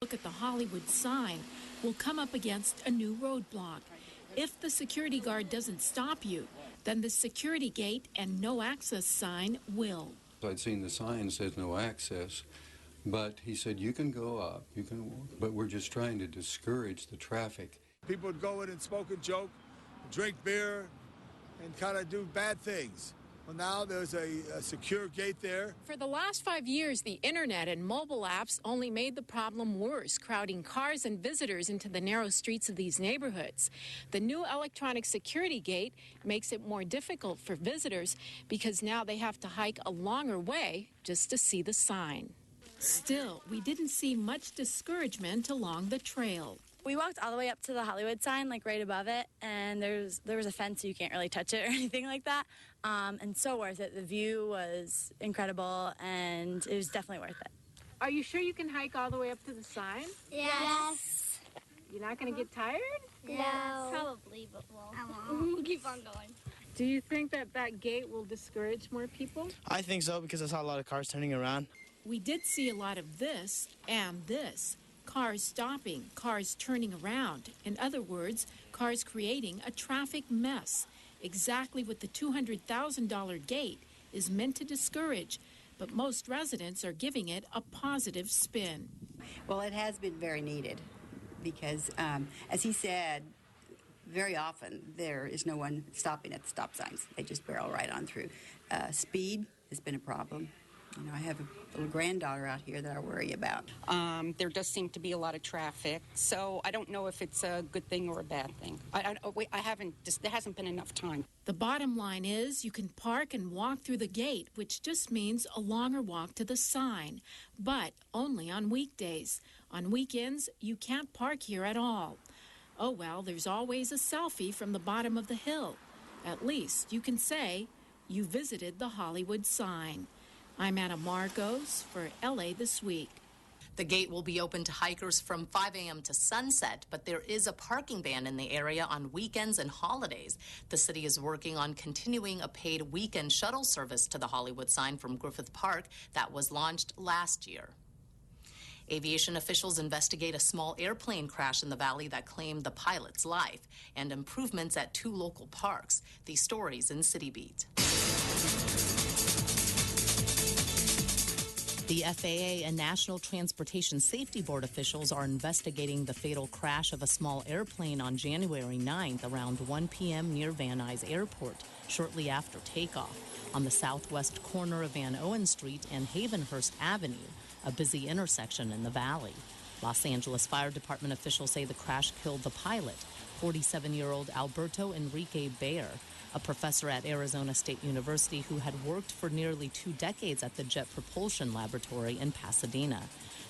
look at the Hollywood sign will come up against a new roadblock. If the security guard doesn't stop you, then the security gate and no access sign will. I'd seen the sign that says no access, but he said you can go up, you can walk, but we're just trying to discourage the traffic. People would go in and smoke and joke, drink beer, and kind of do bad things. Well, now there's a secure gate there. For the last 5 years, the internet and mobile apps only made the problem worse, crowding cars and visitors into the narrow streets of these neighborhoods. The new electronic security gate makes it more difficult for visitors because now they have to hike a longer way just to see the sign. Still, we didn't see much discouragement along the trail. We walked all the way up to the Hollywood sign, like right above it, and there was a fence so you can't really touch it or anything like that. And so worth it. The view was incredible, and it was definitely worth it. Are you sure you can hike all the way up to the sign? Yes. You're not going to get tired? No. Probably, but we'll keep on going. Do you think that gate will discourage more people? I think so, because I saw a lot of cars turning around. We did see a lot of this and this. Cars stopping, cars turning around. In other words, cars creating a traffic mess. Exactly what the $200,000 gate is meant to discourage, but most residents are giving it a positive spin. Well, it has been very needed because, as he said, very often there is no one stopping at the stop signs. They just barrel right on through. Speed has been a problem. You know, I have a little granddaughter out here that I worry about. There does seem to be a lot of traffic, so I don't know if it's a good thing or a bad thing. There hasn't been enough time. The bottom line is you can park and walk through the gate, which just means a longer walk to the sign, but only on weekdays. On weekends, you can't park here at all. Oh, well, there's always a selfie from the bottom of the hill. At least you can say you visited the Hollywood sign. I'm Anna Marcos for LA This Week. The gate will be open to hikers from 5 a.m. to sunset, but there is a parking ban in the area on weekends and holidays. The city is working on continuing a paid weekend shuttle service to the Hollywood sign from Griffith Park that was launched last year. Aviation officials investigate a small airplane crash in the valley that claimed the pilot's life and improvements at 2 local parks. These stories in City Beat. The FAA and National Transportation Safety Board officials are investigating the fatal crash of a small airplane on January 9th around 1 p.m. near Van Nuys Airport, shortly after takeoff, on the southwest corner of Van Owen Street and Havenhurst Avenue, a busy intersection in the valley. Los Angeles Fire Department officials say the crash killed the pilot, 47-year-old Alberto Enrique Baer, a professor at Arizona State University who had worked for nearly 2 decades at the Jet Propulsion Laboratory in Pasadena.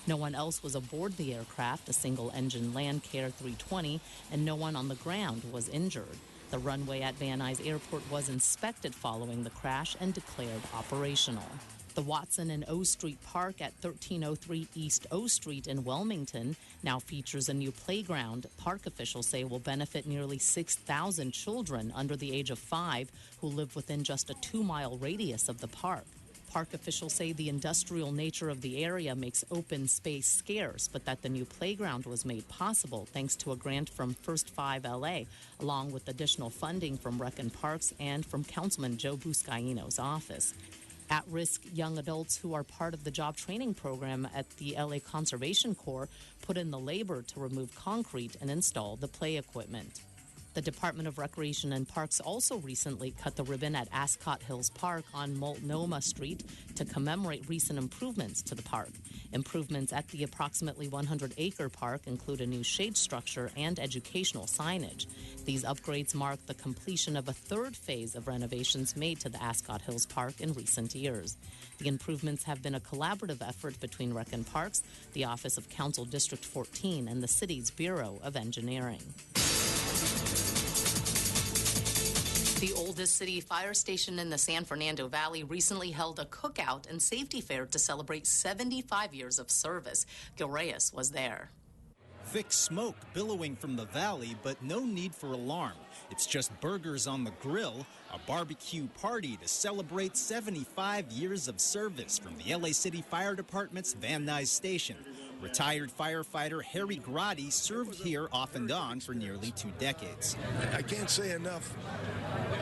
No one else was aboard the aircraft, a single-engine Landcare 320, and no one on the ground was injured. The runway at Van Nuys Airport was inspected following the crash and declared operational. The Watson and O Street Park at 1303 East O Street in Wilmington now features a new playground park officials say will benefit nearly 6,000 children under the age of 5 who live within just a 2-mile radius of the park. Park officials say the industrial nature of the area makes open space scarce, but that the new playground was made possible thanks to a grant from First 5 LA, along with additional funding from Rec and Parks and from Councilman Joe Buscaino's office. At-risk young adults who are part of the job training program at the LA Conservation Corps put in the labor to remove concrete and install the play equipment. The Department of Recreation and Parks also recently cut the ribbon at Ascot Hills Park on Multnomah Street to commemorate recent improvements to the park. Improvements at the approximately 100-acre park include a new shade structure and educational signage. These upgrades mark the completion of a 3rd phase of renovations made to the Ascot Hills Park in recent years. The improvements have been a collaborative effort between Rec and Parks, the Office of Council District 14, and the city's Bureau of Engineering. The oldest city fire station in the San Fernando Valley recently held a cookout and safety fair to celebrate 75 years of service. Gil Reyes was there. Thick smoke billowing from the valley, but no need for alarm. It's just burgers on the grill, a barbecue party to celebrate 75 years of service from the LA City Fire Department's Van Nuys Station. Retired firefighter Harry Grotti served here off and on for nearly 2 decades. I can't say enough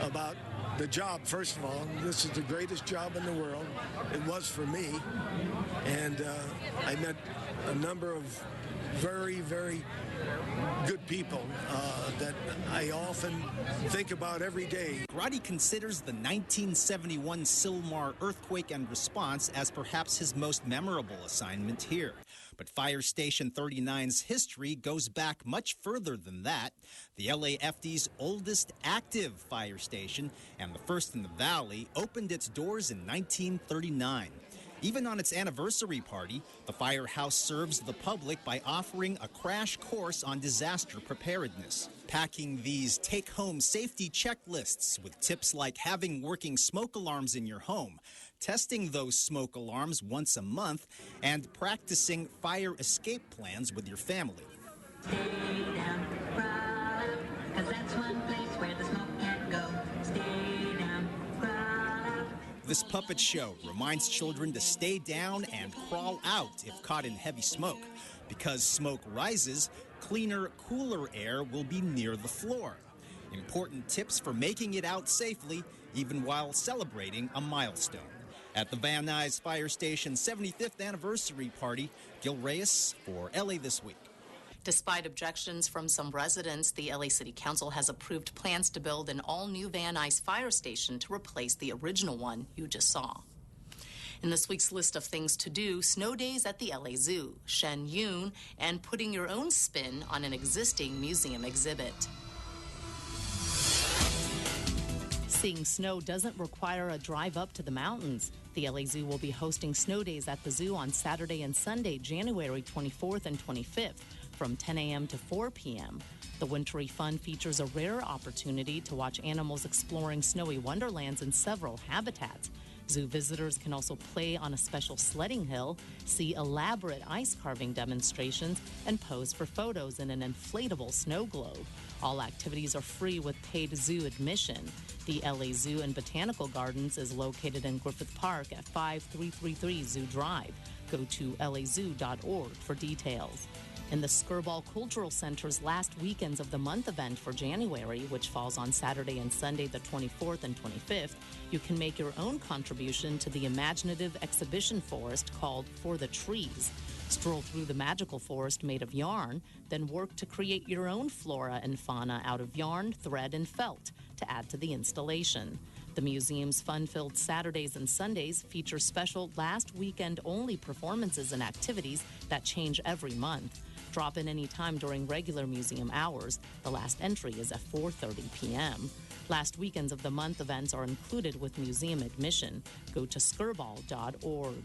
about the job, first of all. This is the greatest job in the world. It was for me. And I met a number of very, very good people that I often think about every day. Grotti considers the 1971 Sylmar earthquake and response as perhaps his most memorable assignment here. But Fire Station 39's history goes back much further than that. The LAFD's oldest active fire station, and the first in the Valley, opened its doors in 1939. Even on its anniversary party, the firehouse serves the public by offering a crash course on disaster preparedness, packing these take-home safety checklists with tips like having working smoke alarms in your home, testing those smoke alarms once a month, and practicing fire escape plans with your family. Stay down, crawl up, 'cause that's one place where the smoke can't go. Stay down, crawl up. This puppet show reminds children to stay down and crawl out if caught in heavy smoke. Because smoke rises, cleaner, cooler air will be near the floor. Important tips for making it out safely, even while celebrating a milestone. At the Van Nuys Fire Station's 75th anniversary party, Gil Reyes for LA This Week. Despite objections from some residents, the LA City Council has approved plans to build an all-new Van Nuys fire station to replace the original one you just saw. In this week's list of things to do, snow days at the LA Zoo, Shen Yun, and putting your own spin on an existing museum exhibit. Seeing snow doesn't require a drive up to the mountains. The LA Zoo will be hosting snow days at the zoo on Saturday and Sunday, January 24th and 25th, from 10 a.m. to 4 p.m. The wintry fun features a rare opportunity to watch animals exploring snowy wonderlands in several habitats. Zoo visitors can also play on a special sledding hill, see elaborate ice carving demonstrations, and pose for photos in an inflatable snow globe. All activities are free with paid zoo admission. The LA Zoo and Botanical Gardens is located in Griffith Park at 5333 Zoo Drive. Go to lazoo.org for details. In the Skirball Cultural Center's last weekends of the month event for January, which falls on Saturday and Sunday the 24th and 25th, you can make your own contribution to the imaginative exhibition forest called For the Trees. Stroll through the magical forest made of yarn, then work to create your own flora and fauna out of yarn, thread, and felt to add to the installation. The museum's fun-filled Saturdays and Sundays feature special last weekend-only performances and activities that change every month. Drop in any time during regular museum hours. The last entry is at 4:30 p.m. Last weekends of the month events are included with museum admission. Go to skirball.org.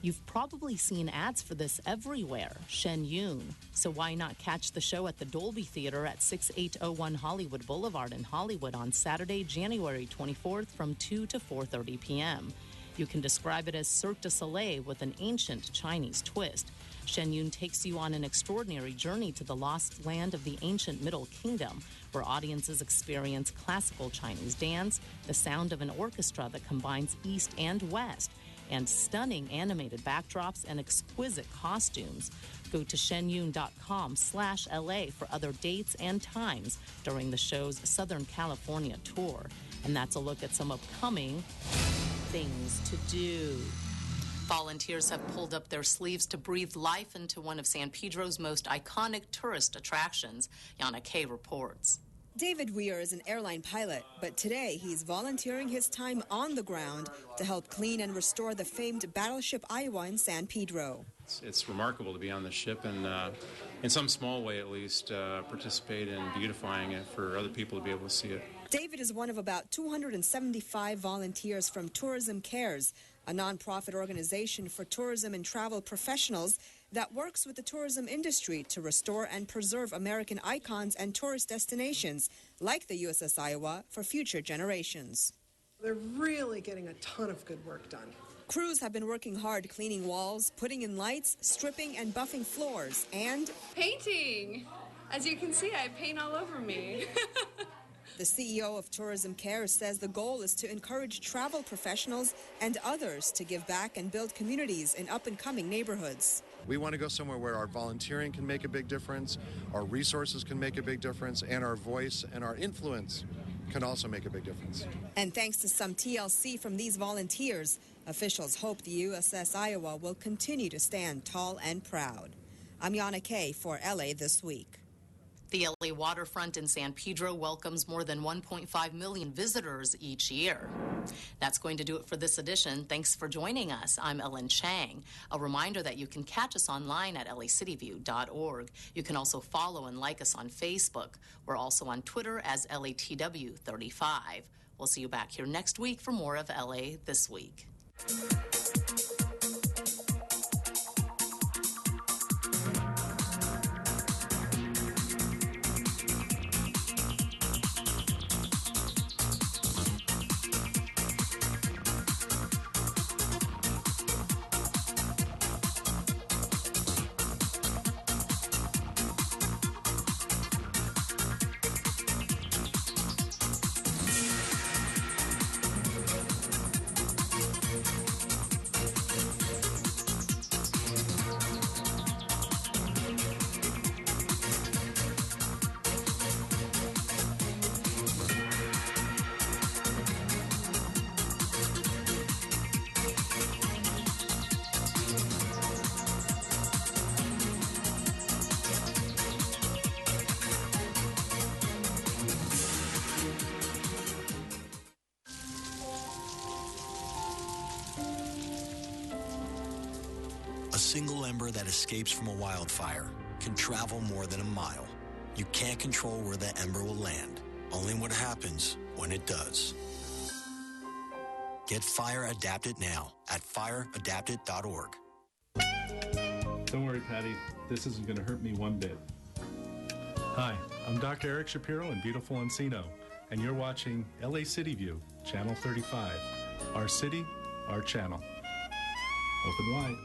You've probably seen ads for this everywhere, Shen Yun. So why not catch the show at the Dolby Theater at 6801 Hollywood Boulevard in Hollywood on Saturday, January 24th from 2 to 4:30 p.m. You can describe it as Cirque du Soleil with an ancient Chinese twist. Shen Yun takes you on an extraordinary journey to the lost land of the ancient Middle Kingdom, where audiences experience classical Chinese dance, the sound of an orchestra that combines East and West, and stunning animated backdrops and exquisite costumes. Go to shenyun.com/LA for other dates and times during the show's Southern California tour. And that's a look at some upcoming things to do. Volunteers have pulled up their sleeves to breathe life into one of San Pedro's most iconic tourist attractions. Yana Kay reports. David Weir is an airline pilot, but today he's volunteering his time on the ground to help clean and restore the famed Battleship Iowa in San Pedro. It's remarkable to be on the ship and, in some small way at least, participate in beautifying it for other people to be able to see it. David is one of about 275 volunteers from Tourism Cares, a nonprofit organization for tourism and travel professionals that works with the tourism industry to restore and preserve American icons and tourist destinations like the USS Iowa for future generations. They're really getting a ton of good work done. Crews have been working hard cleaning walls, putting in lights, stripping and buffing floors, and painting. As you can see, I paint all over me. The CEO of Tourism Cares says the goal is to encourage travel professionals and others to give back and build communities in up-and-coming neighborhoods. We want to go somewhere where our volunteering can make a big difference, our resources can make a big difference, and our voice and our influence can also make a big difference. And thanks to some TLC from these volunteers, officials hope the USS Iowa will continue to stand tall and proud. I'm Yana Kay for LA This Week. The LA waterfront in San Pedro welcomes more than 1.5 million visitors each year. That's going to do it for this edition. Thanks for joining us. I'm Ellen Chang. A reminder that you can catch us online at lacityview.org. You can also follow and like us on Facebook. We're also on Twitter as LATW35. We'll see you back here next week for more of LA This Week. A single ember that escapes from a wildfire can travel more than a mile. You can't control where that ember will land, only what happens when it does. Get Fire Adapted now at fireadapted.org. Don't worry, Patty. This isn't going to hurt me one bit. Hi, I'm Dr. Eric Shapiro in beautiful Encino, and you're watching LA City View, Channel 35. Our city, our channel. Open wide.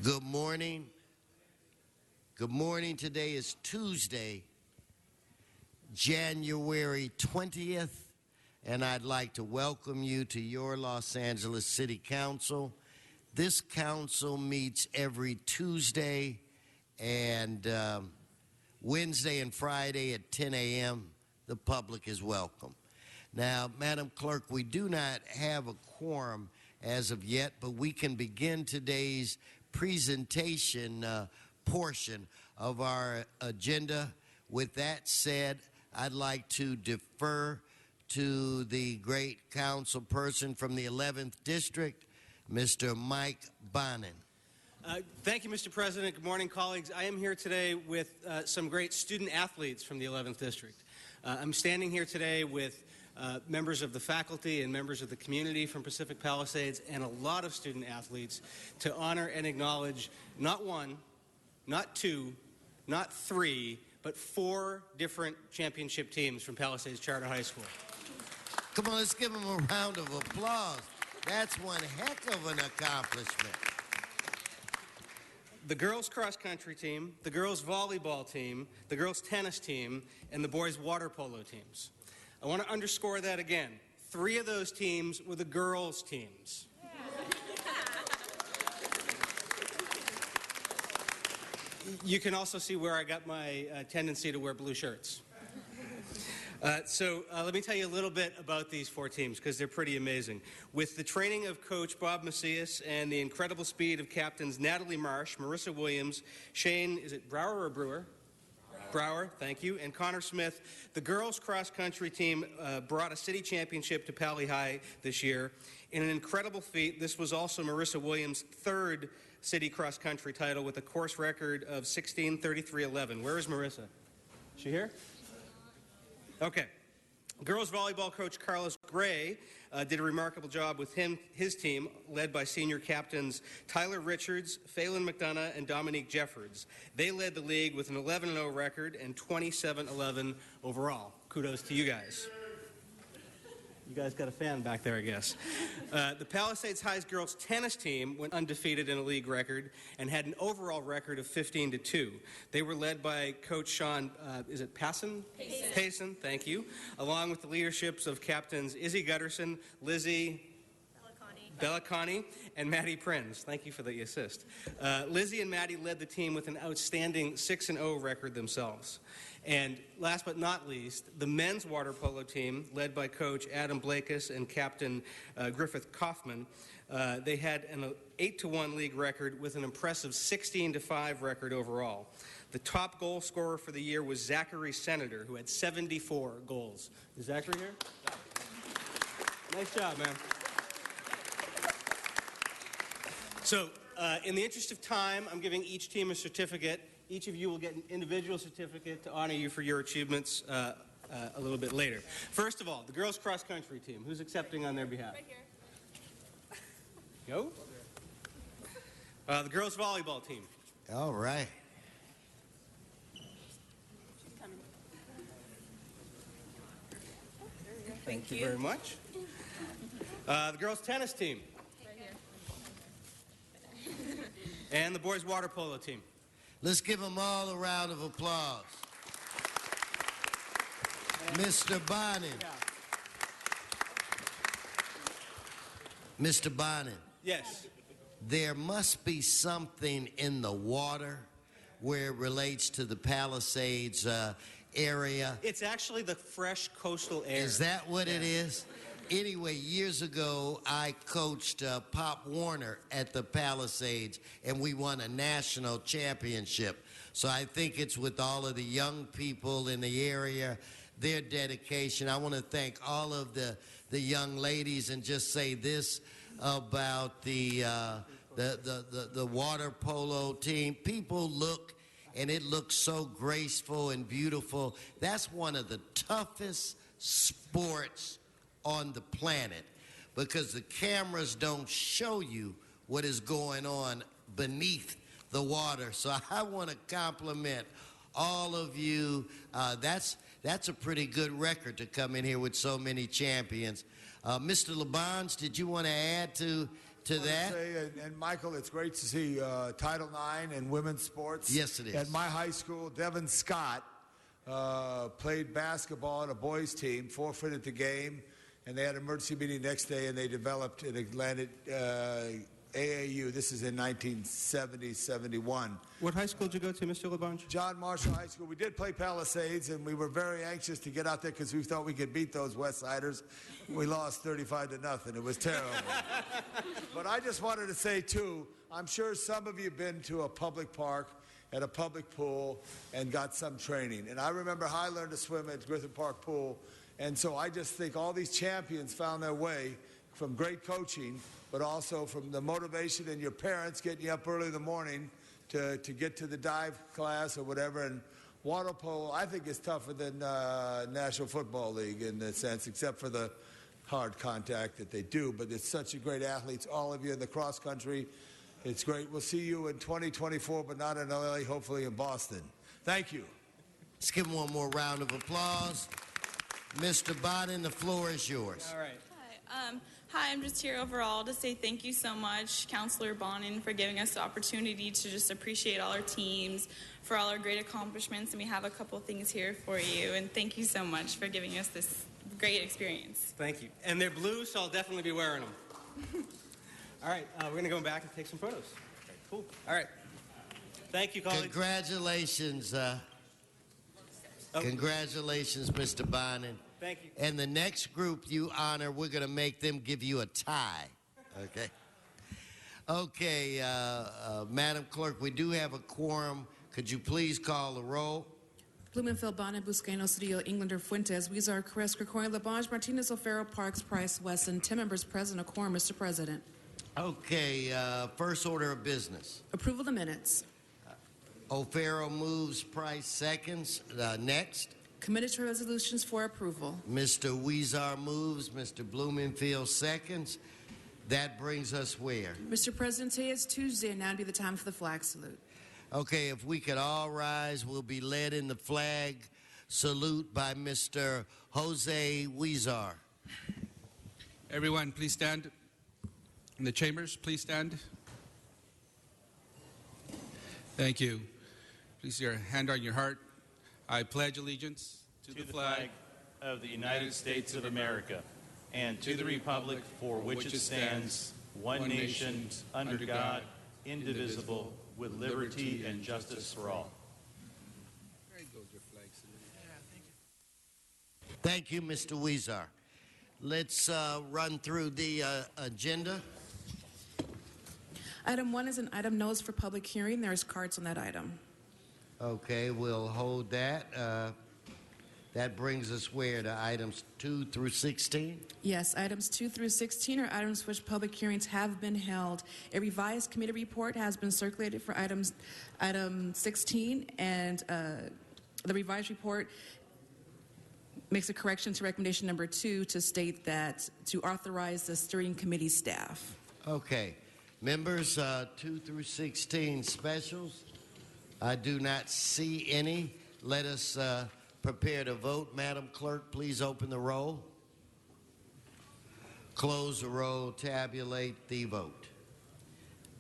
Good morning. Good morning. Today is Tuesday, January 20th, and I'd like to welcome you to your Los Angeles City Council. This council meets every Tuesday and Wednesday and Friday at 10 a.m. The public is welcome. Now, Madam Clerk, we do not have a quorum as of yet, but we can begin today's presentation portion of our agenda. With that said, I'd like to defer to the great council person from the 11th District, Mr. Mike Bonin. Thank you, Mr. President. Good morning, colleagues. I am here today with some great student athletes from the 11th District. I'm standing here today with members of the faculty and members of the community from Pacific Palisades and a lot of student athletes to honor and acknowledge not one, not two, not three, but 4 different championship teams from Palisades Charter High School. Come on, let's give them a round of applause. That's one heck of an accomplishment. The girls cross country team, the girls volleyball team, the girls tennis team, and the boys water polo teams. I want to underscore that again. 3 of those teams were the girls' teams. You can also see where I got my tendency to wear blue shirts. So let me tell you a little bit about these 4 teams because they're pretty amazing. With the training of Coach Bob Macias and the incredible speed of captains Natalie Marsh, Marissa Williams, Shane, is it Brower or Brewer? Brower, thank you, and Connor Smith. The girls cross-country team brought a city championship to Pali High this year. In an incredible feat, this was also Marissa Williams' 3rd city cross-country title with a course record of 16:33:11. Where is Marissa? Is she here? Okay. Girls volleyball coach Carlos Gray did a remarkable job with his team, led by senior captains Tyler Richards, Phelan McDonough, and Dominique Jeffords. They led the league with an 11-0 record and 27-11 overall. Kudos to you guys. You guys got a fan back there, I guess. The Palisades High's girls tennis team went undefeated in a league record and had an overall record of 15-2. They were led by Coach Sean, is it Payson? Payson, thank you. Along with the leaderships of captains Izzy Gutterson, Lizzie Bellicani, and Maddie Prinz. Thank you for the assist. Lizzie and Maddie led the team with an outstanding 6-0 record themselves. And last but not least, the men's water polo team, led by Coach Adam Blakus and Captain Griffith Kaufman, they had an 8-1 league record with an impressive 16-5 record overall. The top goal scorer for the year was Zachary Senator, who had 74 goals. Is Zachary here? Nice job, man. So, in the interest of time, I'm giving each team a certificate. Each of you will get an individual certificate to honor you for your achievements a little bit later. First of all, the girls cross-country team. Who's accepting on their behalf? Right here. Go. The girls volleyball team. All right. Thank you very much. The girls tennis team. And the boys water polo team. Let's give them all a round of applause. Mr. Bonin. Mr. Bonin. Yes. There must be something in the water where it relates to the Palisades area. It's actually the fresh coastal air. Is that what it is? Anyway, years ago, I coached Pop Warner at the Palisades, and we won a national championship. So I think it's with all of the young people in the area, their dedication. I want to thank all of the young ladies and just say this about the water polo team. People look, and it looks so graceful and beautiful. That's one of the toughest sports on the planet because the cameras don't show you what is going on beneath the water. So I want to compliment all of you. That's a pretty good record to come in here with so many champions. Mr. LeBons, did you want to add to to that. And Michael, it's great to see Title IX and women's sports. Yes, it is. At my high school, Devin Scott played basketball on a boys' team, forfeited the game, and they had an emergency meeting next day, and they developed an Atlantic AAU. This is in 1970-71. What high school did you go to, Mr. LaBonge? John Marshall High School. We did play Palisades, and we were very anxious to get out there because we thought we could beat those West Siders. We lost 35-0. It was terrible. But I just wanted to say, too, I'm sure some of you have been to a public park at a public pool and got some training. And I remember how I learned to swim at Griffith Park Pool. And so I just think all these champions found their way from great coaching, but also from the motivation and your parents getting you up early in the morning to get to the dive class or whatever. And water polo, I think, is tougher than National Football League in a sense, except for the hard contact that they do. But it's such a great athletes, all of you in the cross country. It's great. We'll see you in 2024, but not in LA, hopefully in Boston. Thank you. Let's give him one more round of applause. Mr. Bonin, the floor is yours. All right. Hi, I'm just here overall to say thank you so much, Councilor Bonin, for giving us the opportunity to just appreciate all our teams, for all our great accomplishments, and we have a couple things here for you, and thank you so much for giving us this great experience. Thank you. And they're blue, so I'll definitely be wearing them. All right, we're going to go back and take some photos. Okay, cool. All right. Thank you, colleagues. Congratulations. Congratulations, Mr. Bonin. Thank you. And the next group you honor, we're going to make them give you a tie. Okay? Okay, Madam Clerk, we do have a quorum. Could you please call the roll? Blumenfeld, Bonin, Buscaino, Cedillo, Englander, Fuentes, Huizar, Caress, Krakoy, LaBonge, Martinez, O'Farrell, Parks, Price, Wesson. 10 members present, a quorum, Mr. President. Okay, first order of business. Approval of the minutes. O'Farrell moves, Price seconds. Next. Committed to resolutions for approval. Mr. Huizar moves, Mr. Blumenfield seconds. That brings us where? Mr. President, today is Tuesday, and now would be the time for the flag salute. Okay, if we could all rise, we'll be led in the flag salute by Mr. Jose Huizar. Everyone, please stand. In the chambers, please stand. Thank you. Please your hand on your heart. I pledge allegiance to the flag of the United States of America and to the republic for which it stands, one nation, under God, indivisible, with liberty and justice for all. There goes your flag salute. Thank you, Mr. Huizar. Let's run through the agenda. Item 1 is an item notice for public hearing. There's cards on that item. Okay, we'll hold that. That brings us where? To items 2 through 16? Yes, items 2 through 16 are items for which public hearings have been held. A revised committee report has been circulated for item 16, and the revised report makes a correction to recommendation number 2 to state that to authorize the steering committee staff. Okay. Members, 2 through 16 specials. I do not see any. Let us prepare to vote. Madam Clerk, please open the roll. Close the roll. Tabulate the vote.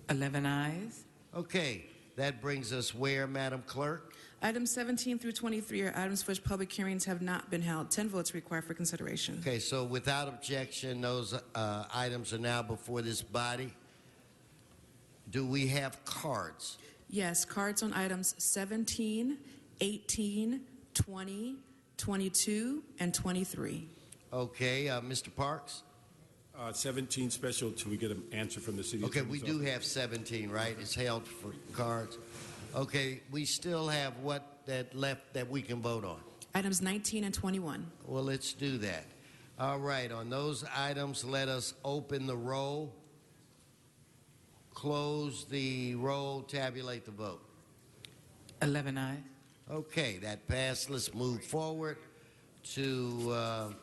11 ayes. Okay. That brings us where, Madam Clerk? Items 17 through 23 are items for which public hearings have not been held. 10 votes required for consideration. Okay, so without objection, those items are now before this body. Do we have cards? Yes, cards on items 17, 18, 20, 22, and 23. Okay, Mr. Parks? 17 special till we get an answer from the city. Okay, we do have 17, right? It's held for cards. Okay, we still have what that left that we can vote on? Items 19 and 21. Well, let's do that. All right, on those items, let us open the roll, close the roll, tabulate the vote. 11 ayes. Okay, that passed. Let's move forward to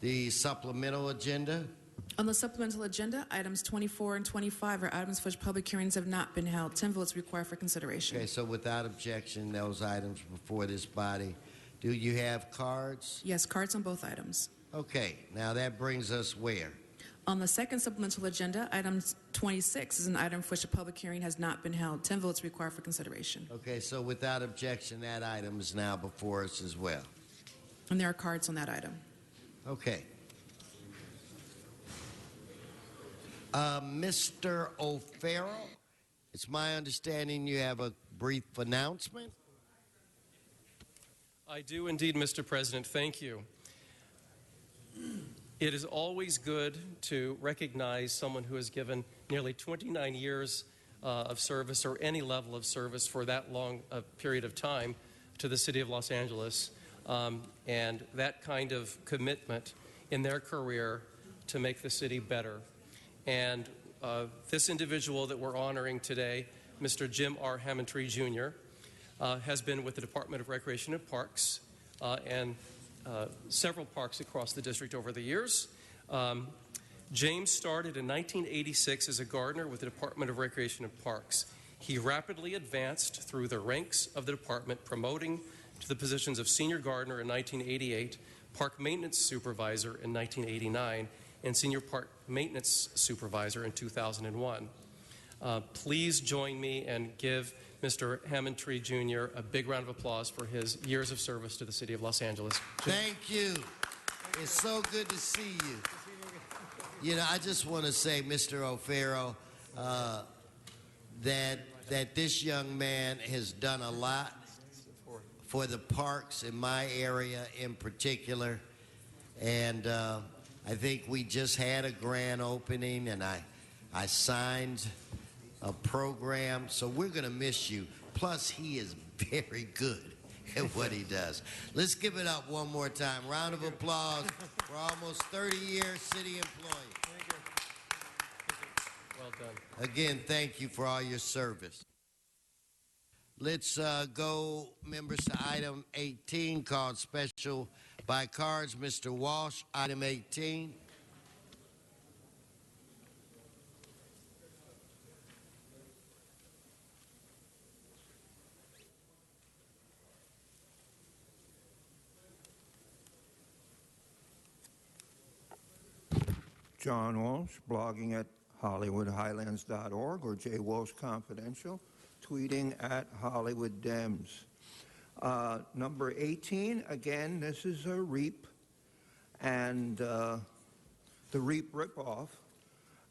the supplemental agenda. On the supplemental agenda, items 24 and 25 are items for which public hearings have not been held. 10 votes required for consideration. Okay, so without objection, those items before this body. Do you have cards? Yes, cards on both items. Okay, now that brings us where? On the second supplemental agenda, item 26 is an item for which a public hearing has not been held. 10 votes required for consideration. Okay, so without objection, that item is now before us as well. And there are cards on that item. Okay. Mr. O'Farrell, it's my understanding you have a brief announcement. I do indeed, Mr. President. Thank you. It is always good to recognize someone who has given nearly 29 years of service or any level of service for that long period of time to the city of Los Angeles, and that kind of commitment in their career to make the city better. And this individual that we're honoring today, Mr. Jim R. Hammontree Jr., has been with the Department of Recreation and Parks and several parks across the district over the years. James started in 1986 as a gardener with the Department of Recreation and Parks. He rapidly advanced through the ranks of the department, promoting to the positions of senior gardener in 1988, park maintenance supervisor in 1989, and senior park maintenance supervisor in 2001. Please join me and give Mr. Hammontree Jr. a big round of applause for his years of service to the city of Los Angeles. Thank you. It's so good to see you. You know, I just want to say, Mr. O'Farrell, that this young man has done a lot for the parks in my area in particular. And I think we just had a grand opening, and I signed a program, so we're going to miss you. Plus, he is very good at what he does. Let's give it up one more time. Round of applause for almost 30-year city employee. Thank you. Well done. Again, thank you for all your service. Let's go, members, to item 18, called Special by Cards. Mr. Walsh, item 18. John Walsh, blogging at HollywoodHighlands.org or J. Walsh Confidential, tweeting at Hollywood Dems. Number 18, again, this is a REAP, and the REAP ripoff.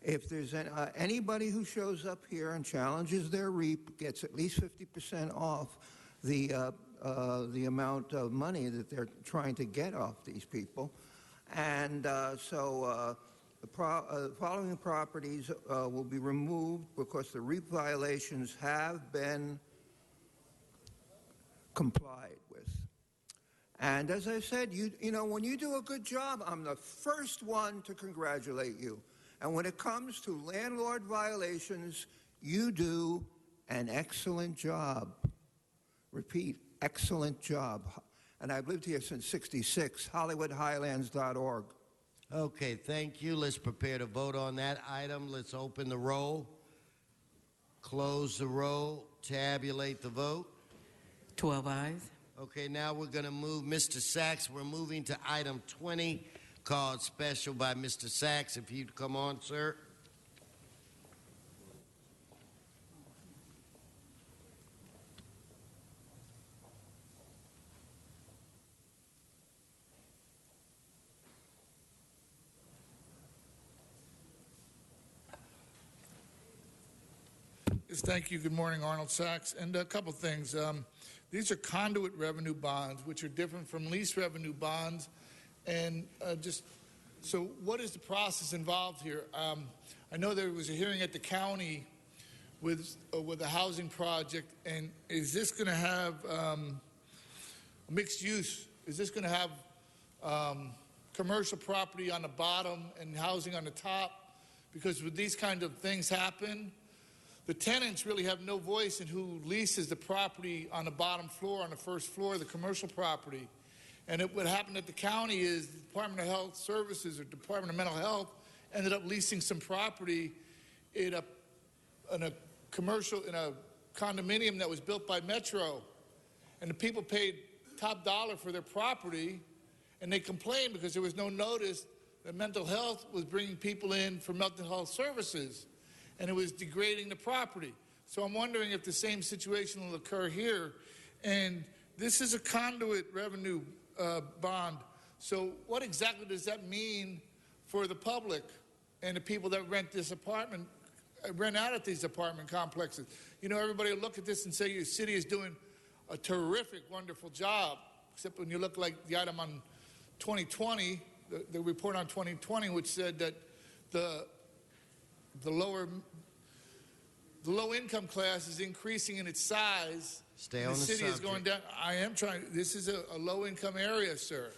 If there's anybody who shows up here and challenges their REAP gets at least 50% off the amount of money that they're trying to get off these people. And the following properties will be removed because the REAP violations have been complied with. And as I said, you know, when you do a good job, I'm the first one to congratulate you. And when it comes to landlord violations, you do an excellent job. Repeat, excellent job. And I've lived here since '66, HollywoodHighlands.org. Okay, thank you. Let's prepare to vote on that item. Let's open the roll, close the roll, tabulate the vote. 12 ayes. Okay, now we're going to move Mr. Sachs. We're moving to item 20, called Special by Mr. Sachs. If you'd come on, sir. Yes, thank you. Good morning, Arnold Sachs. And a couple things. These are conduit revenue bonds, which are different from lease revenue bonds. And so what is the process involved here? I know there was a hearing at the county with a housing project, and is this going to have mixed use? Is this going to have commercial property on the bottom and housing on the top? Because when these kind of things happen, the tenants really have no voice in who leases the property on the bottom floor, on the first floor, the commercial property. And what happened at the county is the Department of Health Services or Department of Mental Health ended up leasing some property in a condominium that was built by Metro. And the people paid top dollar for their property, and they complained because there was no notice that mental health was bringing people in for mental health services, and it was degrading the property. So I'm wondering if the same situation will occur here. And this is a conduit revenue bond. So what exactly does that mean for the public and the people that rent out at these apartment complexes? You know, everybody will look at this and say your city is doing a terrific, wonderful job, except when you look like the item on 2020, the report on 2020, which said that the low income class is increasing in its size. Stay on the city subject. is going down. I am trying. This is a low income area, sir.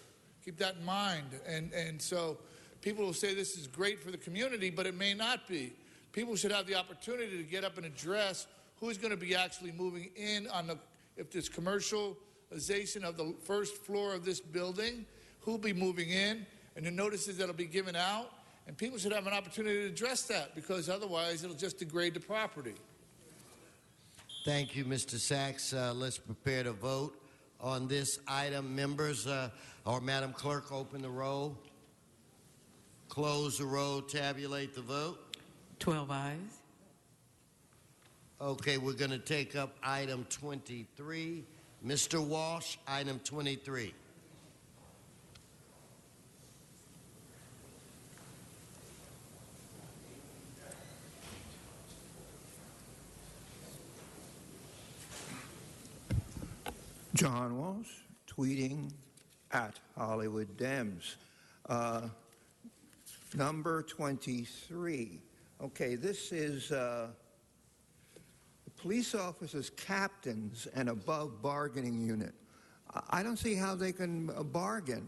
Keep that in mind. And so people will say this is great for the community, but it may not be. People should have the opportunity to get up and address who's going to be actually moving in on if there's commercialization of the first floor of this building, who'll be moving in, and the notices that'll be given out. And people should have an opportunity to address that, because otherwise it'll just degrade the property. Thank you, Mr. Sachs. Let's prepare to vote on this item. Members, or Madam Clerk, open the roll, close the roll, tabulate the vote. 12 ayes. Okay, we're going to take up item 23. Mr. Walsh, item 23. John Walsh, tweeting at Hollywood Dems. Number 23. Okay, this is police officers, captains, and above bargaining unit. I don't see how they can bargain.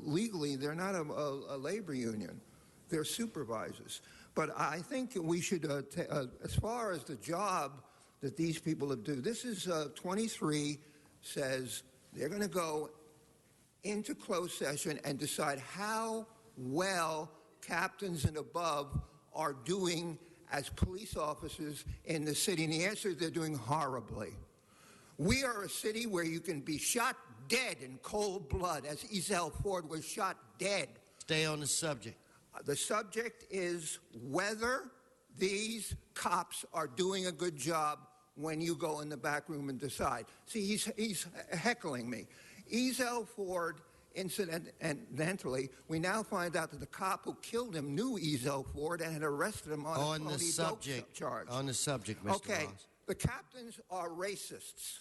Legally, they're not a labor union. They're supervisors. But I think we should, as far as the job that these people do, this is 23 says they're going to go into closed session and decide how well captains and above are doing as police officers in the city. And the answer is they're doing horribly. We are a city where you can be shot dead in cold blood, as Ezell Ford was shot dead. Stay on the subject. The subject is whether these cops are doing a good job when you go in the back room and decide. See, he's heckling me. Ezell Ford, incidentally, we now find out that the cop who killed him knew Ezell Ford and had arrested him on a phony dope charge. On the subject, Mr. Okay, Ross. the captains are racists.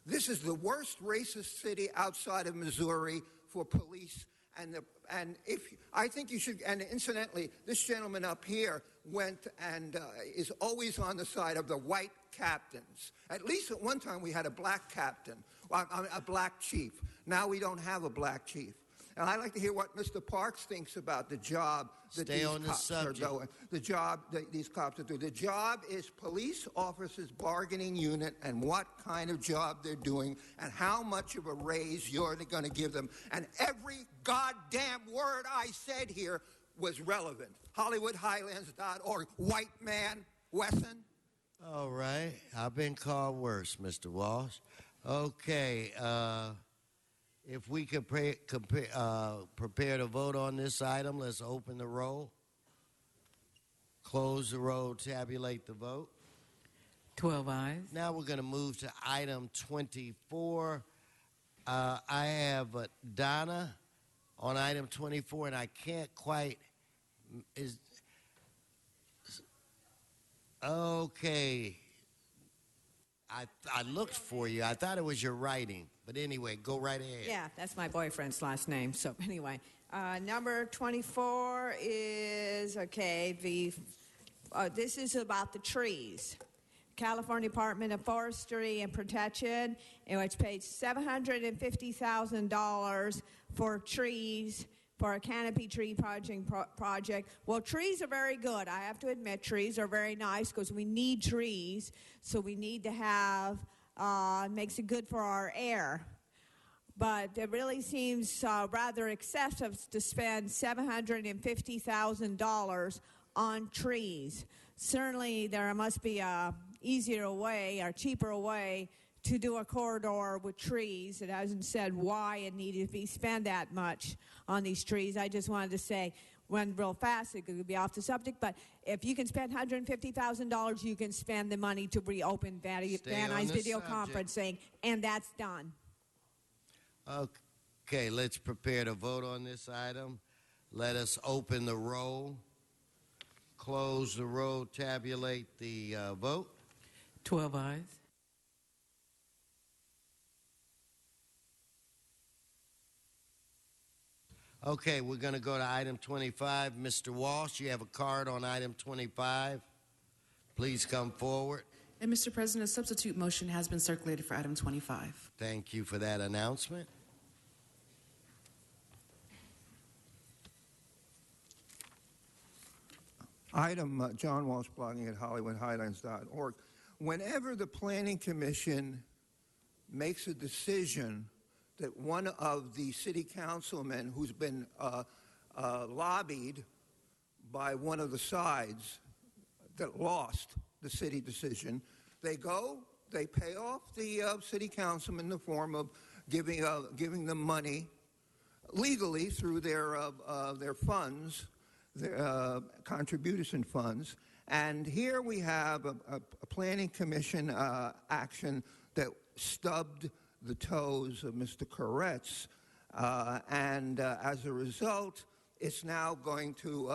This is the worst racist city outside of Missouri for police. And I think you should, and incidentally, this gentleman up here went and is always on the side of the white captains. At least at one time we had a black captain, a black chief. Now we don't have a black chief. And I'd like to hear what Mr. Parks thinks about the job that these cops are doing. The job that these cops are doing. The job is police officers' bargaining unit and what kind of job they're doing and how much of a raise you're going to give them. And every goddamn word I said here was relevant. HollywoodHighlands.org. White man, Wesson. All right. I've been called worse, Mr. Walsh. Okay. If we could prepare to vote on this item, let's open the roll, close the roll, tabulate the vote. 12 ayes. Now we're going to move to item 24. I have Donna on item 24, and I can't quite. Okay. I looked for you. I thought it was your writing. But anyway, go right ahead. Yeah, that's my boyfriend's last name. So anyway, number 24 is, okay, this is about the trees. California Department of Forestry and Protection, which paid $750,000 for trees, for a canopy tree project. Well, trees are very good. I have to admit, trees are very nice because we need trees. So we need to have, makes it good for our air. But it really seems rather excessive to spend $750,000 on trees. Certainly there must be a easier way or cheaper way to do a corridor with trees. It hasn't said why it needed to be spent that much on these trees. I just wanted to say, went real fast, it could be off the subject, but if you can spend $150,000, you can spend the money to reopen Van Nuys video conferencing, and that's done. Okay, let's prepare to vote on this item. Let us open the roll, close the roll, tabulate the vote. 12 ayes. Okay, we're going to go to item 25. Mr. Walsh, you have a card on item 25. Please come forward. And Mr. President, a substitute motion has been circulated for item 25. Thank you for that announcement. Item John Walsh, blogging at HollywoodHighlands.org. Whenever the Planning Commission makes a decision that one of the city councilmen who's been lobbied by one of the sides that lost the city decision, they go, they pay off the city councilman in the form of giving them money legally through their funds, their contribution funds. And here we have a Planning Commission action that stubbed the toes of Mr. Koretz, and as a result, it's now going to,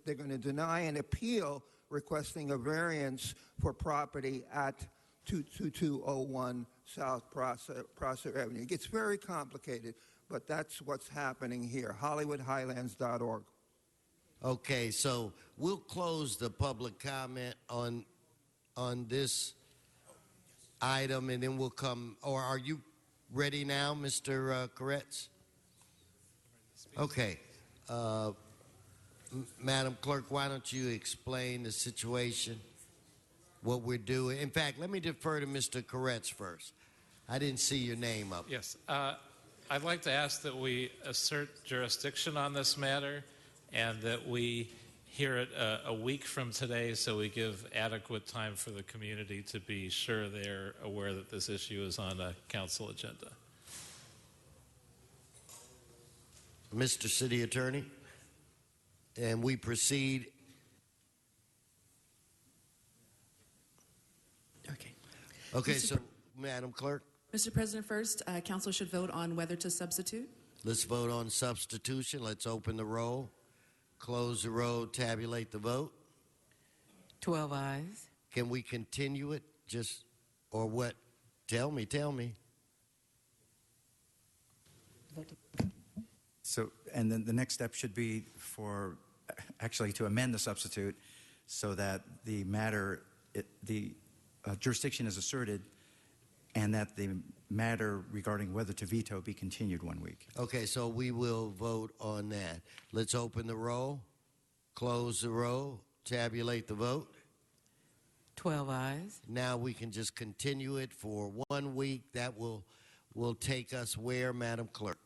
they're going to deny an appeal requesting a variance for property at 22201 South Prosser Avenue. It gets very complicated, but that's what's happening here. HollywoodHighlands.org. Okay, so we'll close the public comment on this item, and then we'll come. Or are you ready now, Mr. Koretz? Okay. Madam Clerk, why don't you explain the situation, what we're doing? In fact, let me defer to Mr. Koretz first. I didn't see your name up. Yes. I'd like to ask that we assert jurisdiction on this matter and that we hear it a week from today so we give adequate time for the community to be sure they're aware that this issue is on a council agenda. Mr. City Attorney, and we proceed. Okay, so Madam Clerk. Mr. President, first, council should vote on whether to substitute. Let's vote on substitution. Let's open the roll, close the roll, tabulate the vote. 12 ayes. Can we continue it or what? Tell me. So, and then the next step should be to amend the substitute so that the matter, the jurisdiction is asserted and that the matter regarding whether to veto be continued 1 week. Okay, so we will vote on that. Let's open the roll, close the roll, tabulate the vote. 12 ayes. Now we can just continue it for 1 week. That will take us where, Madam Clerk?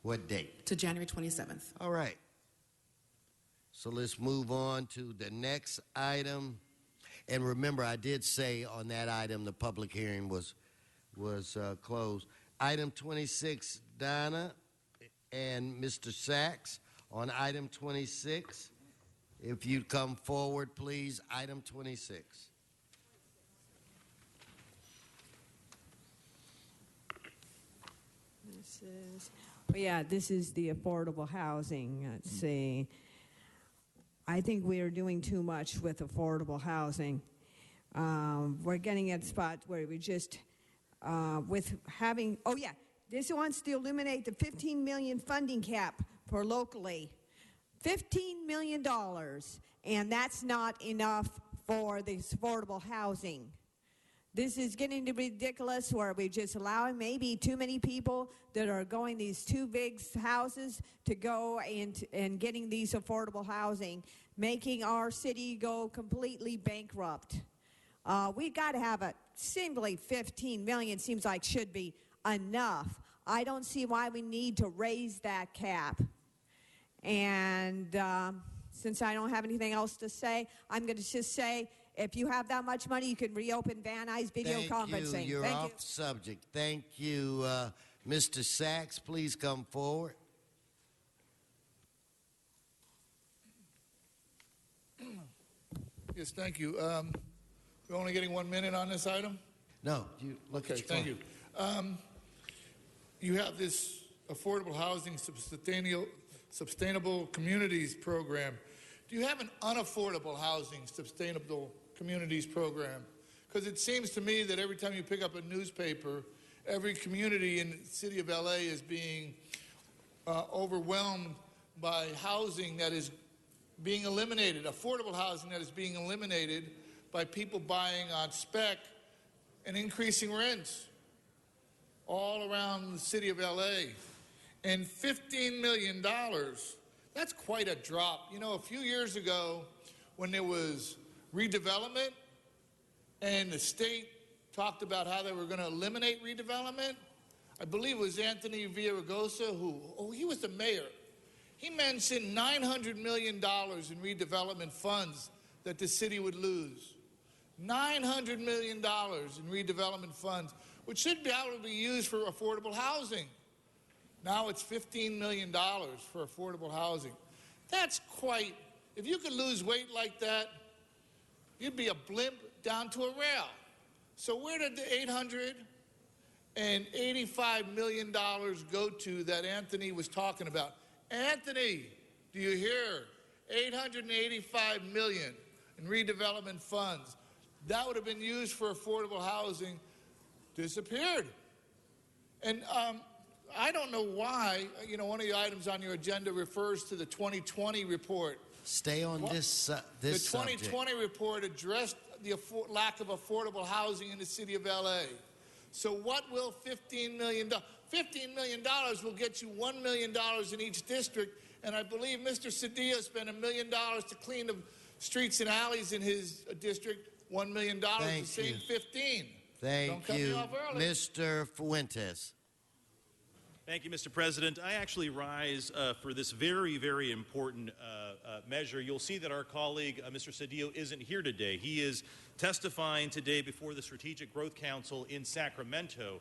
What date? To January 27th. All right. So let's move on to the next item. And remember, I did say on that item the public hearing was closed. Item 26, Donna and Mr. Sachs on item 26. If you'd come forward, please. Item 26. This is the affordable housing. Let's see. I think we are doing too much with affordable housing. We're getting at spots where we just, this wants to eliminate the $15 million funding cap for locally. $15 million, and that's not enough for this affordable housing. This is getting to be ridiculous where we're just allowing maybe too many people that are going these too big houses to go and getting these affordable housing, making our city go completely bankrupt. We got to have simply $15 million seems like should be enough. I don't see why we need to raise that cap. And since I don't have anything else to say, I'm going to just say If you have that much money, you can reopen Van Nuys video conferencing. Thank you. You're Thank off you. subject. Thank you. Mr. Sachs, please come forward. Yes, thank you. We're only getting 1 minute on this item? No, you look Okay, at your thank phone. you. You have this affordable housing sustainable communities program. Do you have an unaffordable housing sustainable communities program? Because it seems to me that every time you pick up a newspaper, every community in the city of LA is being overwhelmed by housing that is being eliminated, affordable housing that is being eliminated by people buying on spec and increasing rents all around the city of LA. And $15 million, that's quite a drop. You know, a few years ago when there was redevelopment and the state talked about how they were going to eliminate redevelopment, I believe it was Anthony Villaraigosa he was the mayor. He mentioned $900 million in redevelopment funds that the city would lose. $900 million in redevelopment funds, which should be able to be used for affordable housing. Now it's $15 million for affordable housing. That's quite, if you could lose weight like that, you'd be a blimp down to a rail. So where did the $885 million go to that Anthony was talking about? Anthony, do you hear? $885 million in redevelopment funds. That would have been used for affordable housing, disappeared. And I don't know why, you know, one of the items on your agenda refers to the 2020 report. Stay on this The subject. 2020 report addressed the lack of affordable housing in the city of LA. So what will $15 million, $15 million will get you $1 million in each district, and I believe Mr. Cedillo spent $1 million to clean the streets and alleys in his district. $1 million to save 15. Thank Don't cut me you. off early. Mr. Fuentes. Thank you, Mr. President. I actually rise for this very, very important measure. You'll see that our colleague, Mr. Cedillo, isn't here today. He is testifying today before the Strategic Growth Council in Sacramento.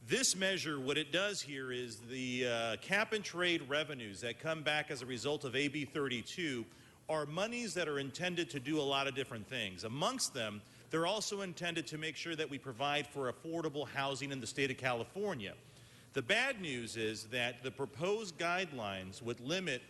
This measure, what it does here is the cap and trade revenues that come back as a result of AB 32 are monies that are intended to do a lot of different things. Amongst them, they're also intended to make sure that we provide for affordable housing in the state of California. The bad news is that the proposed guidelines would limit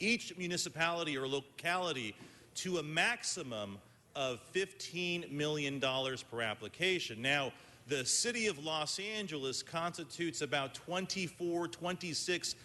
each municipality or locality to a maximum of $15 million per application. Now, the city of Los Angeles constitutes about 26%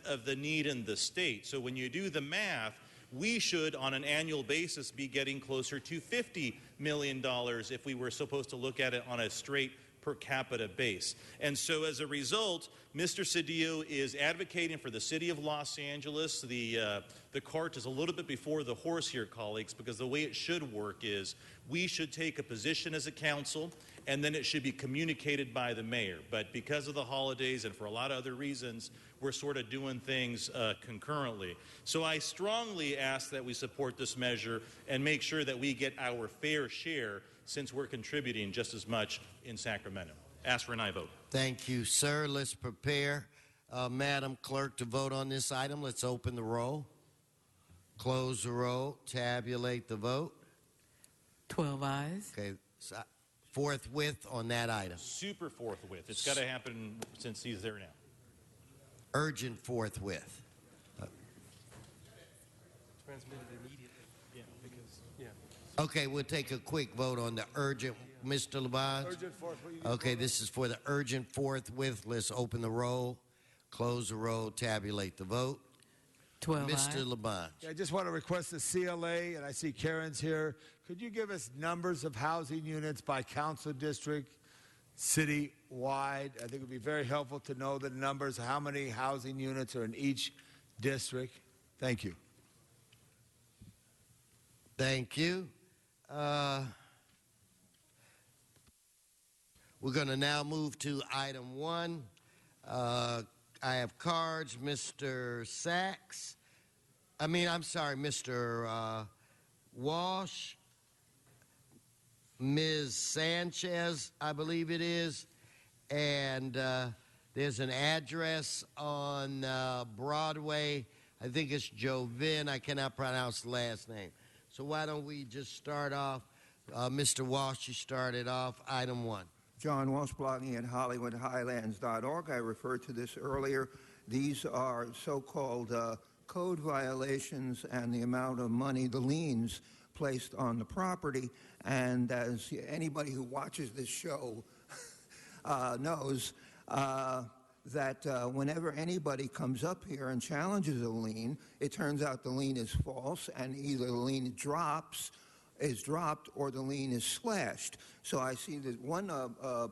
of the need in the state. So when you do the math, we should, on an annual basis, be getting closer to $50 million if we were supposed to look at it on a straight per capita base. And so as a result, Mr. Cedillo is advocating for the city of Los Angeles. The cart is a little bit before the horse here, colleagues, because the way it should work is we should take a position as a council, and then it should be communicated by the mayor. But because of the holidays and for a lot of other reasons, we're sort of doing things concurrently. So I strongly ask that we support this measure and make sure that we get our fair share, since we're contributing just as much in Sacramento. Ask for an aye vote. Thank you, sir. Let's prepare, Madam Clerk, to vote on this item. Let's open the roll, close the roll, tabulate the vote. 12 ayes. Okay, so forthwith on that item. Super forthwith. It's got to happen since he's there now. Urgent forthwith. Transmitted immediately. Yeah, because, yeah. Okay, we'll take a quick vote on the urgent. Mr. Labange? Urgent forthwith. Okay, this is for the urgent forthwith. Let's open the roll, close the roll, tabulate the vote. 12 Mr. ayes. Labange. Yeah, I just want to request the CLA, and I see Karen's here. Could you give us numbers of housing units by council district, city-wide? I think it would be very helpful to know the numbers, how many housing units are in each district. Thank you. Thank you. We're going to now move to item 1. I have cards. Mr. Sachs. I'm sorry, Mr. Walsh. Ms. Sanchez, I believe it is, and there's an address on Broadway. I think it's Jovin. I cannot pronounce the last name. So why don't we just start off? Mr. Walsh, you started off. Item 1. John Walsh, blogging at HollywoodHighlands.org. I referred to this earlier. These are so-called code violations and the amount of money, the liens placed on the property. And as anybody who watches this show knows, that whenever anybody comes up here and challenges a lien, it turns out the lien is false, and either the lien is dropped or the lien is slashed. So I see that one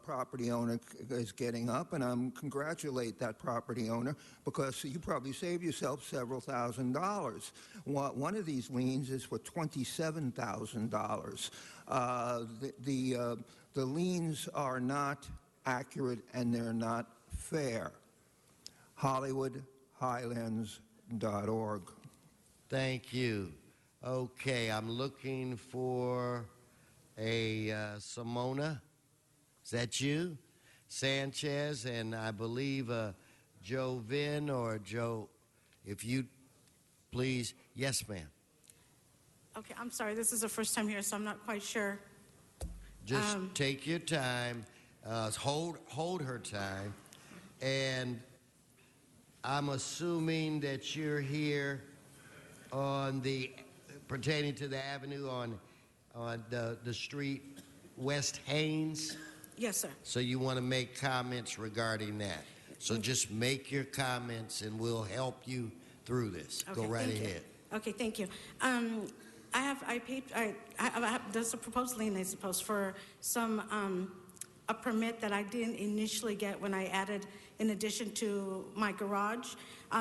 property owner is getting up, and I congratulate that property owner because you probably saved yourself several $1,000s. One of these liens is for $27,000. The liens are not accurate and they're not fair. HollywoodHighlands.org. Thank you. Okay, I'm looking for a Simona. Is that you? Sanchez, and I believe Jovin or Joe. If you please. Yes, ma'am. Okay, I'm sorry. This is the first time here, so I'm not quite sure. Just take your time. Hold her time. And I'm assuming that you're here on the pertaining to the avenue on the street West Haynes. Yes, sir. So you want to make comments regarding that. So just make your comments and we'll help you through this. Okay, Go right thank you. ahead. Okay, thank you. There's a proposed lien, I suppose, for some a permit that I didn't initially get when I added in addition to my garage.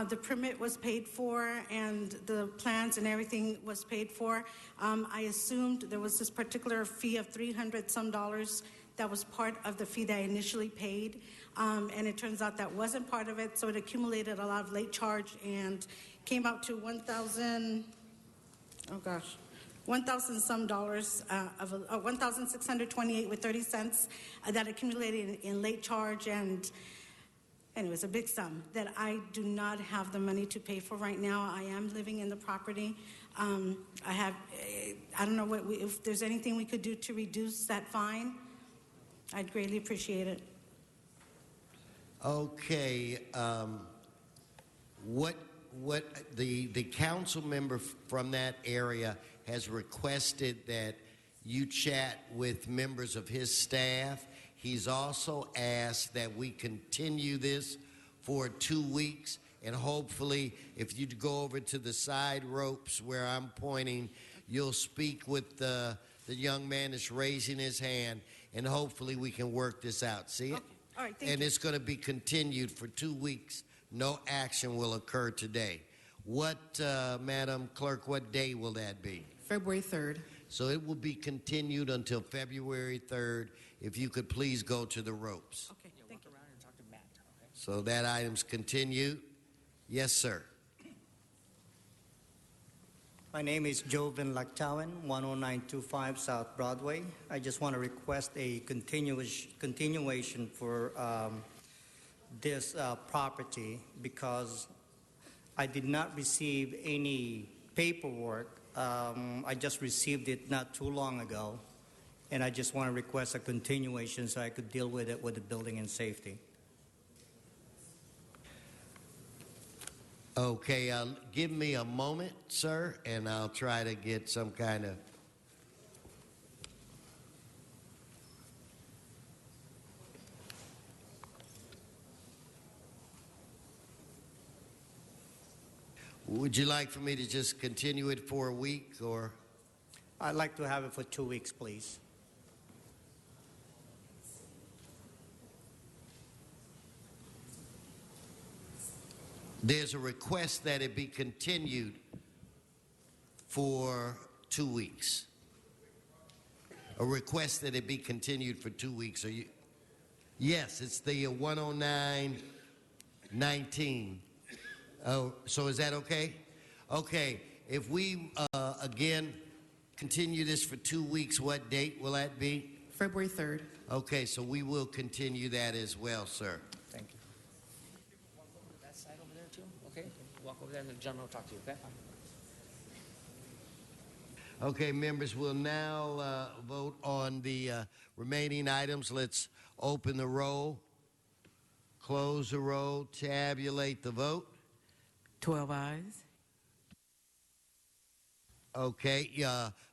The permit was paid for and the plans and everything was paid for. I assumed there was this particular fee of $300 some that was part of the fee that I initially paid. And it turns out that wasn't part of it, so it accumulated a lot of late charge and came out to $1,000 some dollars, $1,628 with 30 cents that accumulated in late charge, and it was a big sum that I do not have the money to pay for right now. I am living in the property. I don't know if there's anything we could do to reduce that fine. I'd greatly appreciate it. Okay, what the council member from that area has requested that you chat with members of his staff. He's also asked that we continue this for 2 weeks, and hopefully if you go over to the side ropes where I'm pointing, you'll speak with the young man that's raising his hand, and hopefully we can work this out. See it? Okay. All right, thank and you. it's going to be continued for 2 weeks. No action will occur today. What, Madam Clerk, what day will that be? February 3rd. So it will be continued until February 3rd. If you could please go to the ropes. Okay, thank you. So that item's continued. Yes, sir. My name is Jovin Laktawan, 10925 South Broadway. I just want to request a continuation for this property because I did not receive any paperwork. I just received it not too long ago, and I just want to request a continuation so I could deal with it with the building and safety. Okay, give me a moment, sir, and I'll try to get some kind of... Would you like for me to just continue it for a week, or? I'd like to have it for 2 weeks, please. There's a request that it be continued for 2 weeks. A request that it be continued for 2 weeks. Are you? Yes, it's the 10919. Oh, so is that okay? Okay, if we, again, continue this for 2 weeks. What date will that be? February 3rd. Okay, so we will continue that as well, sir. Thank you. That side over there too. Okay, walk over there and the gentleman will talk to you. Okay. Okay, members, we'll now vote on the remaining items. Let's open the roll, close the roll, tabulate the vote. 12 ayes. Okay,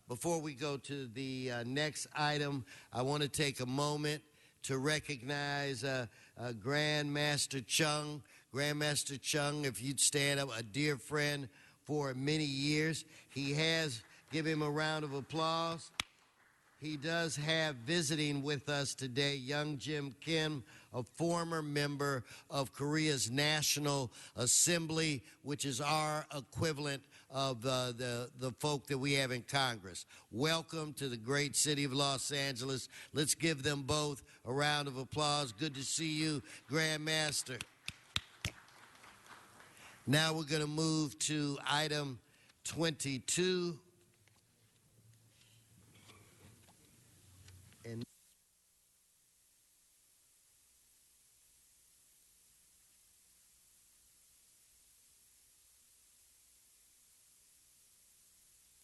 before we go to the next item, I want to take a moment to recognize Grandmaster Chung. Grandmaster Chung, if you'd stand up, a dear friend for many years. He has, give him a round of applause. He does have visiting with us today young Jim Kim, a former member of Korea's National Assembly, which is our equivalent of the folk that we have in Congress. Welcome to the great city of Los Angeles. Let's give them both a round of applause. Good to see you, Grandmaster. Now we're going to move to item 22.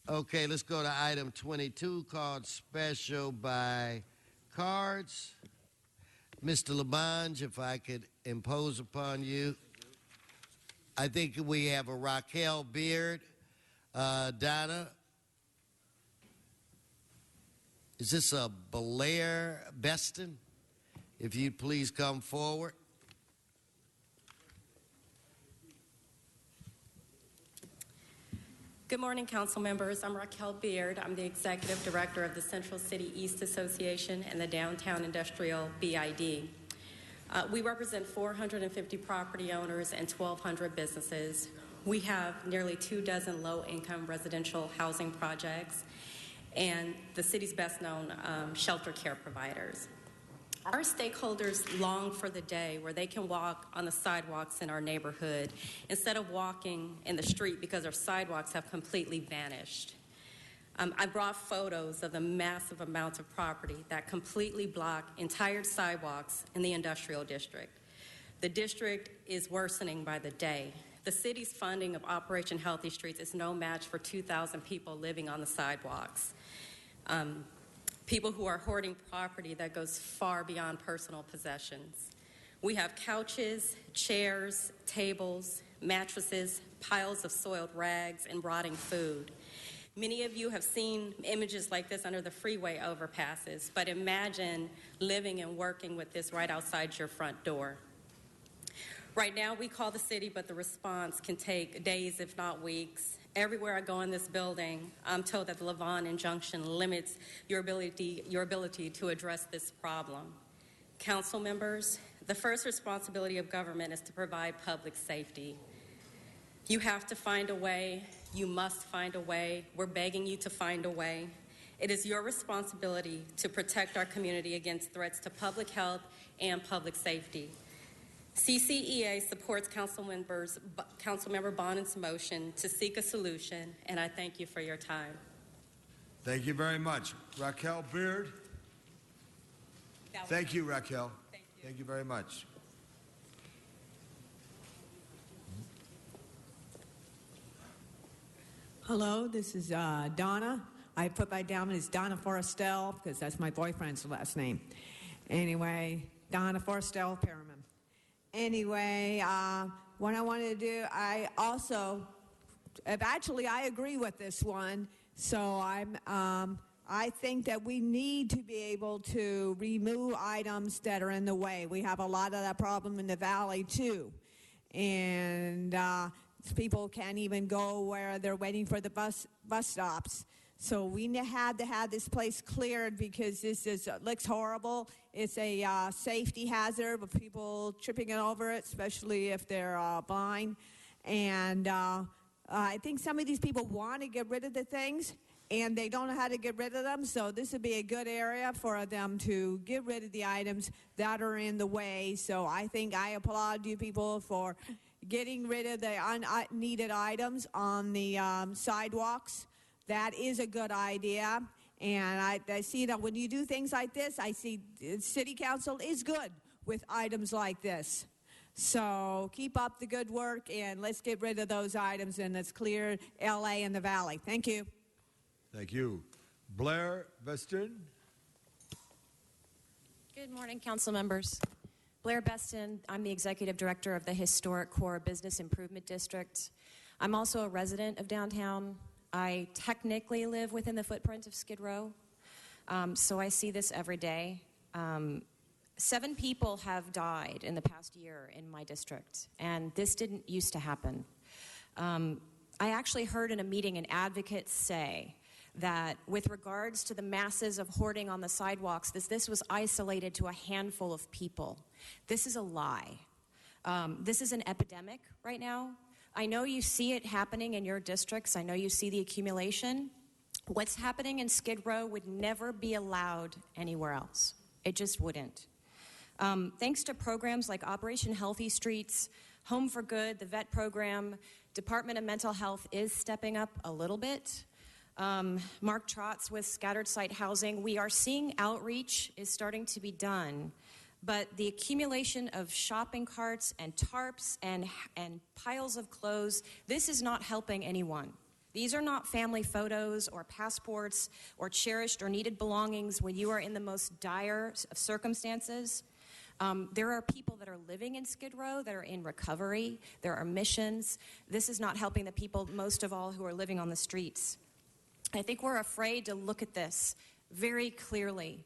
Okay, let's go to item 22, called Special by Cards. Mr. Labange, if I could impose upon you. I think we have a Raquel Beard. Donna, is this a Belair Beston? If you'd please come forward. Good morning, council members. I'm Raquel Beard. I'm the executive director of the Central City East Association and the Downtown Industrial BID. We represent 450 property owners and 1,200 businesses. We have nearly 24 low-income residential housing projects and the city's best-known shelter care providers. Our stakeholders long for the day where they can walk on the sidewalks in our neighborhood instead of walking in the street because our sidewalks have completely vanished. I brought photos of the massive amounts of property that completely block entire sidewalks in the industrial district. The district is worsening by the day. The city's funding of Operation Healthy Streets is no match for 2,000 people living on the sidewalks. People who are hoarding property that goes far beyond personal possessions. We have couches, chairs, tables, mattresses, piles of soiled rags, and rotting food. Many of you have seen images like this under the freeway overpasses, but imagine living and working with this right outside your front door. Right now, we call the city, but the response can take days, if not weeks. Everywhere I go in this building, I'm told that the Lavon injunction limits your ability to address this problem. Council members, the first responsibility of government is to provide public safety. You have to find a way. You must find a way. We're begging you to find a way. It is your responsibility to protect our community against threats to public health and public safety. CCEA supports Councilmember Bonin's motion to seek a solution, and I thank you for your time. Thank you very much. Raquel Beard. Thank you, Raquel. Thank you very much. Hello, this is Donna. I put my down as Donna Forrestel because that's my boyfriend's last name. Anyway, Donna Forrestel Perriman. Anyway, what I wanted to do, I agree with this one. So I think that we need to be able to remove items that are in the way. We have a lot of that problem in the valley too, and people can't even go where they're waiting for the bus stops. So we had to have this place cleared because this looks horrible. It's a safety hazard with people tripping over it, especially if they're blind. And I think some of these people want to get rid of the things, and they don't know how to get rid of them. So this would be a good area for them to get rid of the items that are in the way. So I think I applaud you people for getting rid of the unneeded items on the sidewalks that is a good idea. And I see that when you do things like this, I see City Council is good with items like this. So keep up the good work, and let's get rid of those items, and let's clear LA and the Valley. Thank you. Thank you. Blair Beston. Good morning, council members. Blair Beston, I'm the executive director of the Historic Core Business Improvement District. I'm also a resident of downtown. I technically live within the footprint of Skid Row, so I see this every day. 7 people have died in the past year in my district, and this didn't used to happen. I actually heard in a meeting an advocate say that with regards to the masses of hoarding on the sidewalks, this was isolated to a handful of people. This is a lie. This is an epidemic right now. I know you see it happening in your districts. I know you see the accumulation. What's happening in Skid Row would never be allowed anywhere else. It just wouldn't. Thanks to programs like Operation Healthy Streets, Home for Good, the VET program, Department of Mental Health is stepping up a little bit. Mark Trotz with Scattered Site Housing, we are seeing outreach is starting to be done, but the accumulation of shopping carts and tarps and piles of clothes, this is not helping anyone. These are not family photos or passports or cherished or needed belongings when you are in the most dire of circumstances. There are people that are living in Skid Row that are in recovery. There are missions. This is not helping the people, most of all, who are living on the streets. I think we're afraid to look at this very clearly.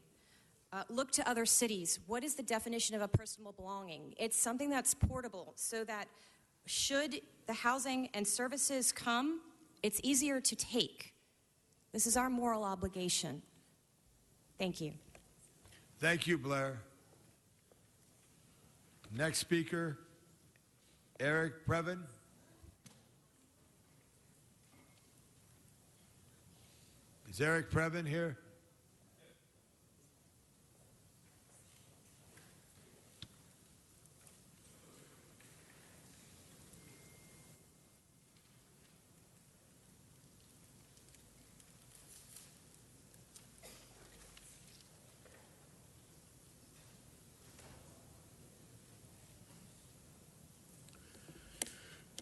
Look to other cities. What is the definition of a personal belonging? It's something that's portable so that should the housing and services come, it's easier to take. This is our moral obligation. Thank you. Thank you, Blair. Next speaker, Eric Previn. Is Eric Previn here?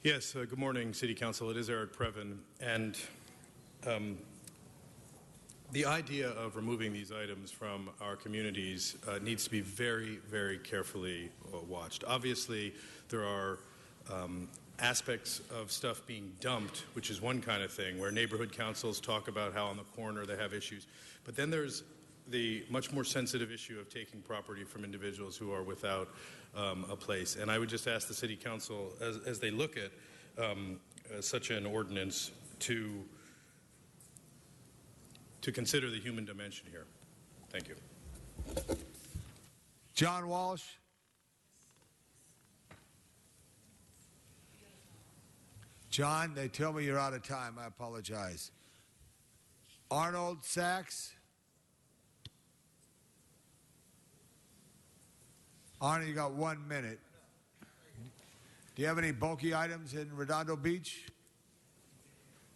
Yes, good morning, City Council. It is Eric Previn, and the idea of removing these items from our communities needs to be very, very carefully watched. Obviously, there are aspects of stuff being dumped, which is one kind of thing, where neighborhood councils talk about how on the corner they have issues. But then there's the much more sensitive issue of taking property from individuals who are without a place. And I would just ask the City Council, as they look at such an ordinance, to consider the human dimension here. Thank you. John Walsh. John, they tell me you're out of time. I apologize. Arnold Sachs. Arnie, you got 1 minute. Do you have any bulky items in Redondo Beach?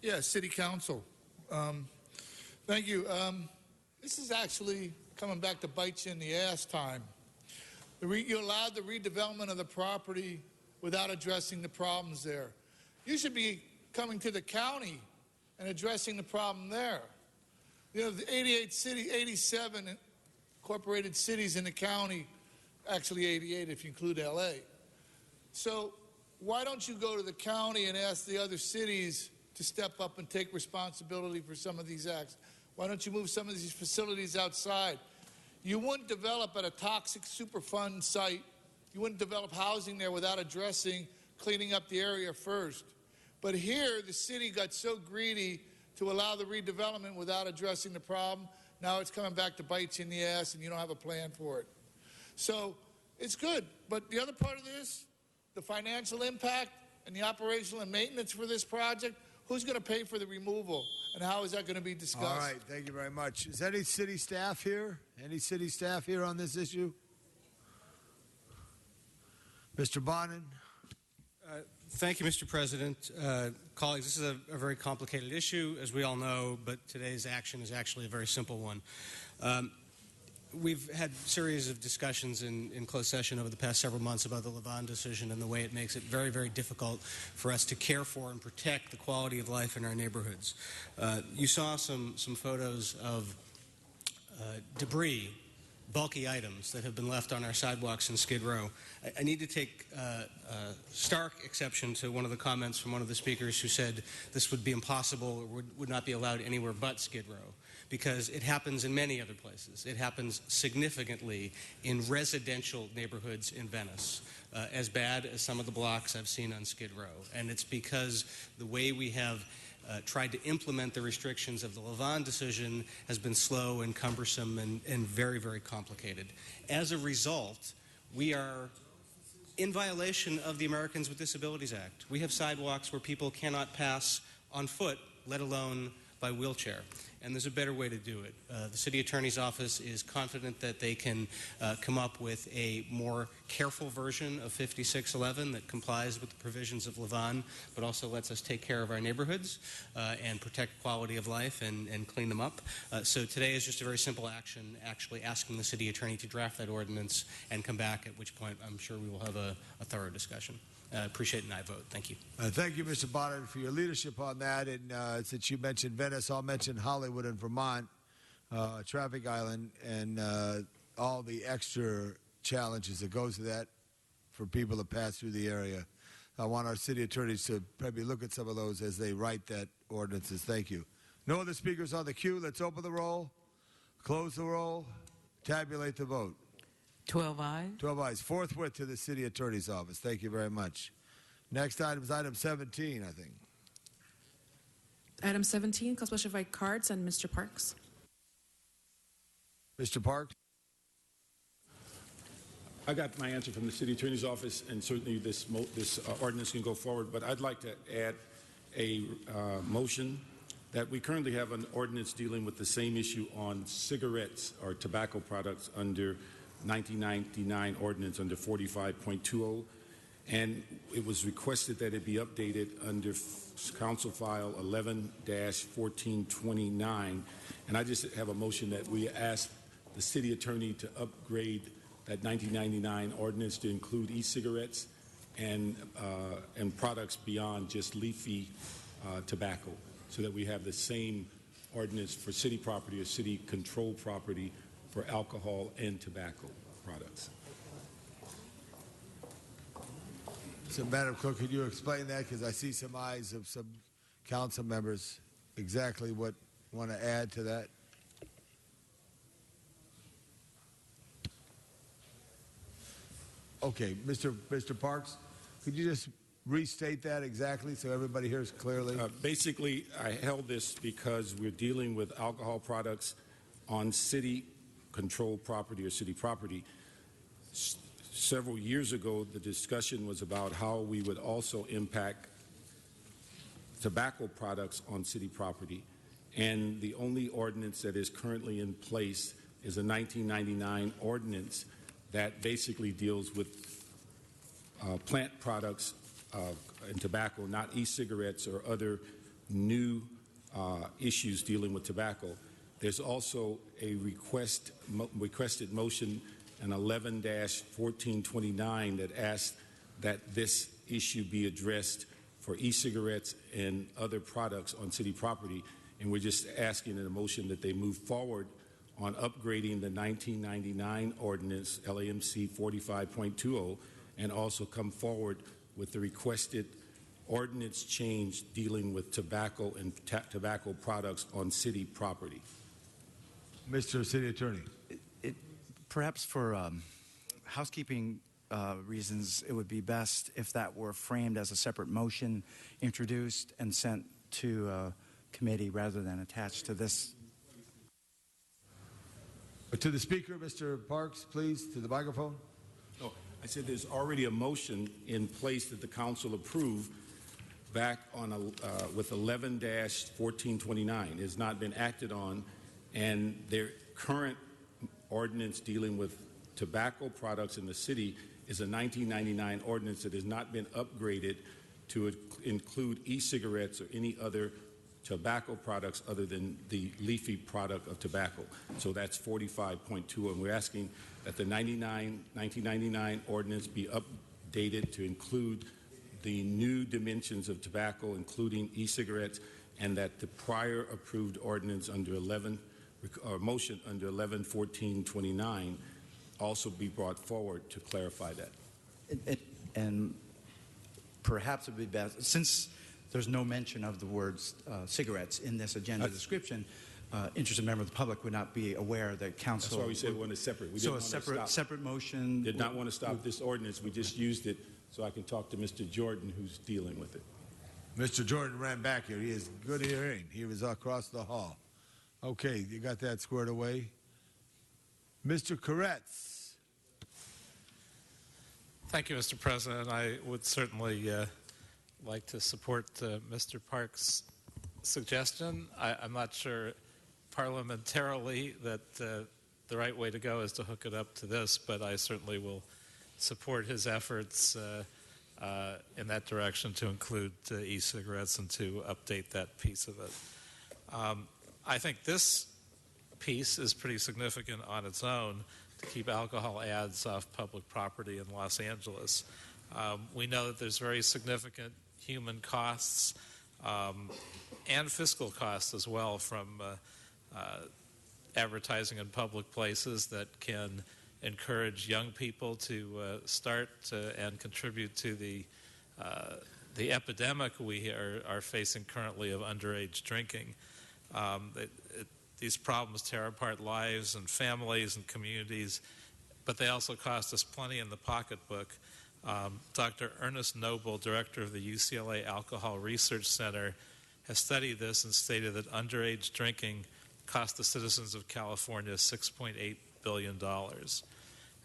Yeah, City Council. Thank you. This is actually coming back to bite you in the ass time. You allowed the redevelopment of the property without addressing the problems there. You should be coming to the county and addressing the problem there. You know, the 87 incorporated cities in the county, actually 88 if you include LA. So why don't you go to the county and ask the other cities to step up and take responsibility for some of these acts? Why don't you move some of these facilities outside? You wouldn't develop at a toxic Superfund site. You wouldn't develop housing there without addressing cleaning up the area first. But here, the city got so greedy to allow the redevelopment without addressing the problem. Now it's coming back to bite you in the ass, and you don't have a plan for it. So it's good. But the other part of this, the financial impact and the operational and maintenance for this project, who's going to pay for the removal, and how is that going to be discussed? All right, thank you very much. Is any city staff here? Any city staff here on this issue? Mr. Bonin? Thank you, Mr. President. Colleagues, this is a very complicated issue, as we all know, but today's action is actually a very simple one. We've had a series of discussions in closed session over the past several months about the Lavon decision and the way it makes it very, very difficult for us to care for and protect the quality of life in our neighborhoods. You saw some photos of debris, bulky items that have been left on our sidewalks in Skid Row. I need to take stark exception to one of the comments from one of the speakers who said this would be impossible or would not be allowed anywhere but Skid Row, because it happens in many other places. It happens significantly in residential neighborhoods in Venice, as bad as some of the blocks I've seen on Skid Row. And it's because the way we have tried to implement the restrictions of the Lavon decision has been slow and cumbersome and very, very complicated. As a result, we are in violation of the Americans with Disabilities Act. We have sidewalks where people cannot pass on foot, let alone by wheelchair. And there's a better way to do it. The City Attorney's Office is confident that they can come up with a more careful version of 5611 that complies with the provisions of Lavon, but also lets us take care of our neighborhoods and protect quality of life and clean them up. So today is just a very simple action, actually asking the City Attorney to draft that ordinance and come back, at which point I'm sure we will have a thorough discussion. I appreciate an aye vote. Thank you. Thank you, Mr. Bonner, for your leadership on that. And since you mentioned Venice, I'll mention Hollywood and Vermont, traffic island, and all the extra challenges that goes to that for people to pass through the area. I want our city attorneys to probably look at some of those as they write that ordinances. Thank you. No other speakers on the queue. Let's open the roll, close the roll, tabulate the vote. 12 ayes. 12 ayes. Forthwith to the City Attorney's Office. Thank you very much. Next item is item 17, I think. Item 17, calls special invite cards and Mr. Parks. Mr. Parks? I got my answer from the City Attorney's Office, and certainly this ordinance can go forward, but I'd like to add a motion that we currently have an ordinance dealing with the same issue on cigarettes or tobacco products under 1999 ordinance under 45.20, and it was requested that it be updated under Council File 11-1429, and I just have a motion that we ask the City Attorney to upgrade that 1999 ordinance to include e-cigarettes and products beyond just leafy tobacco, so that we have the same ordinance for city property or city-controlled property for alcohol and tobacco products. So, Madam Clerk, could you explain that? Because I see some eyes of some council members. Exactly what want to add to that? Okay, Mr. Parks, could you just restate that exactly so everybody hears clearly? Basically, I held this because we're dealing with alcohol products on city-controlled property or city property. Several years ago, the discussion was about how we would also impact tobacco products on city property. And the only ordinance that is currently in place is a 1999 ordinance that basically deals with plant products and tobacco, not e-cigarettes or other new issues dealing with tobacco. There's also a requested motion, an 11-1429, that asks that this issue be addressed for e-cigarettes and other products on city property. And we're just asking in a motion that they move forward on upgrading the 1999 ordinance, LAMC 45.20, and also come forward with the requested ordinance change dealing with tobacco and tobacco products on city property. Mr. City Attorney. Perhaps for housekeeping reasons, it would be best if that were framed as a separate motion, introduced and sent to committee rather than attached to this. To the Speaker, Mr. Parks, please, to the microphone. No, I said there's already a motion in place that the council approved back on with 11-1429. It has not been acted on, and their current ordinance dealing with tobacco products in the city is a 1999 ordinance that has not been upgraded to include e-cigarettes or any other tobacco products other than the leafy product of tobacco. So that's 45.2, and we're asking that the 1999 ordinance be updated to include the new dimensions of tobacco, including e-cigarettes, and that the prior approved ordinance under motion under 111429 also be brought forward to clarify that. And perhaps it would be best, since there's no mention of the words cigarettes in this agenda description, interested member of the public would not be aware that council... That's why we said we wanted separate. We so didn't a want to separate motion... Did not want to stop this ordinance. We just used it so I can talk to Mr. Jordan, who's dealing with it. Mr. Jordan ran back here. He has good hearing. He was across the hall. Okay, you got that squared away? Mr. Koretz. Thank you, Mr. President. I would certainly like to support Mr. Park's suggestion. I'm not sure parliamentarily that the right way to go is to hook it up to this, but I certainly will support his efforts in that direction to include e-cigarettes and to update that piece of it. I think this piece is pretty significant on its own to keep alcohol ads off public property in Los Angeles. We know that there's very significant human costs and fiscal costs as well from advertising in public places that can encourage young people to start and contribute to the epidemic we are facing currently of underage drinking. These problems tear apart lives and families and communities, but they also cost us plenty in the pocketbook. Dr. Ernest Noble, director of the UCLA Alcohol Research Center, has studied this and stated that underage drinking cost the citizens of California $6.8 billion.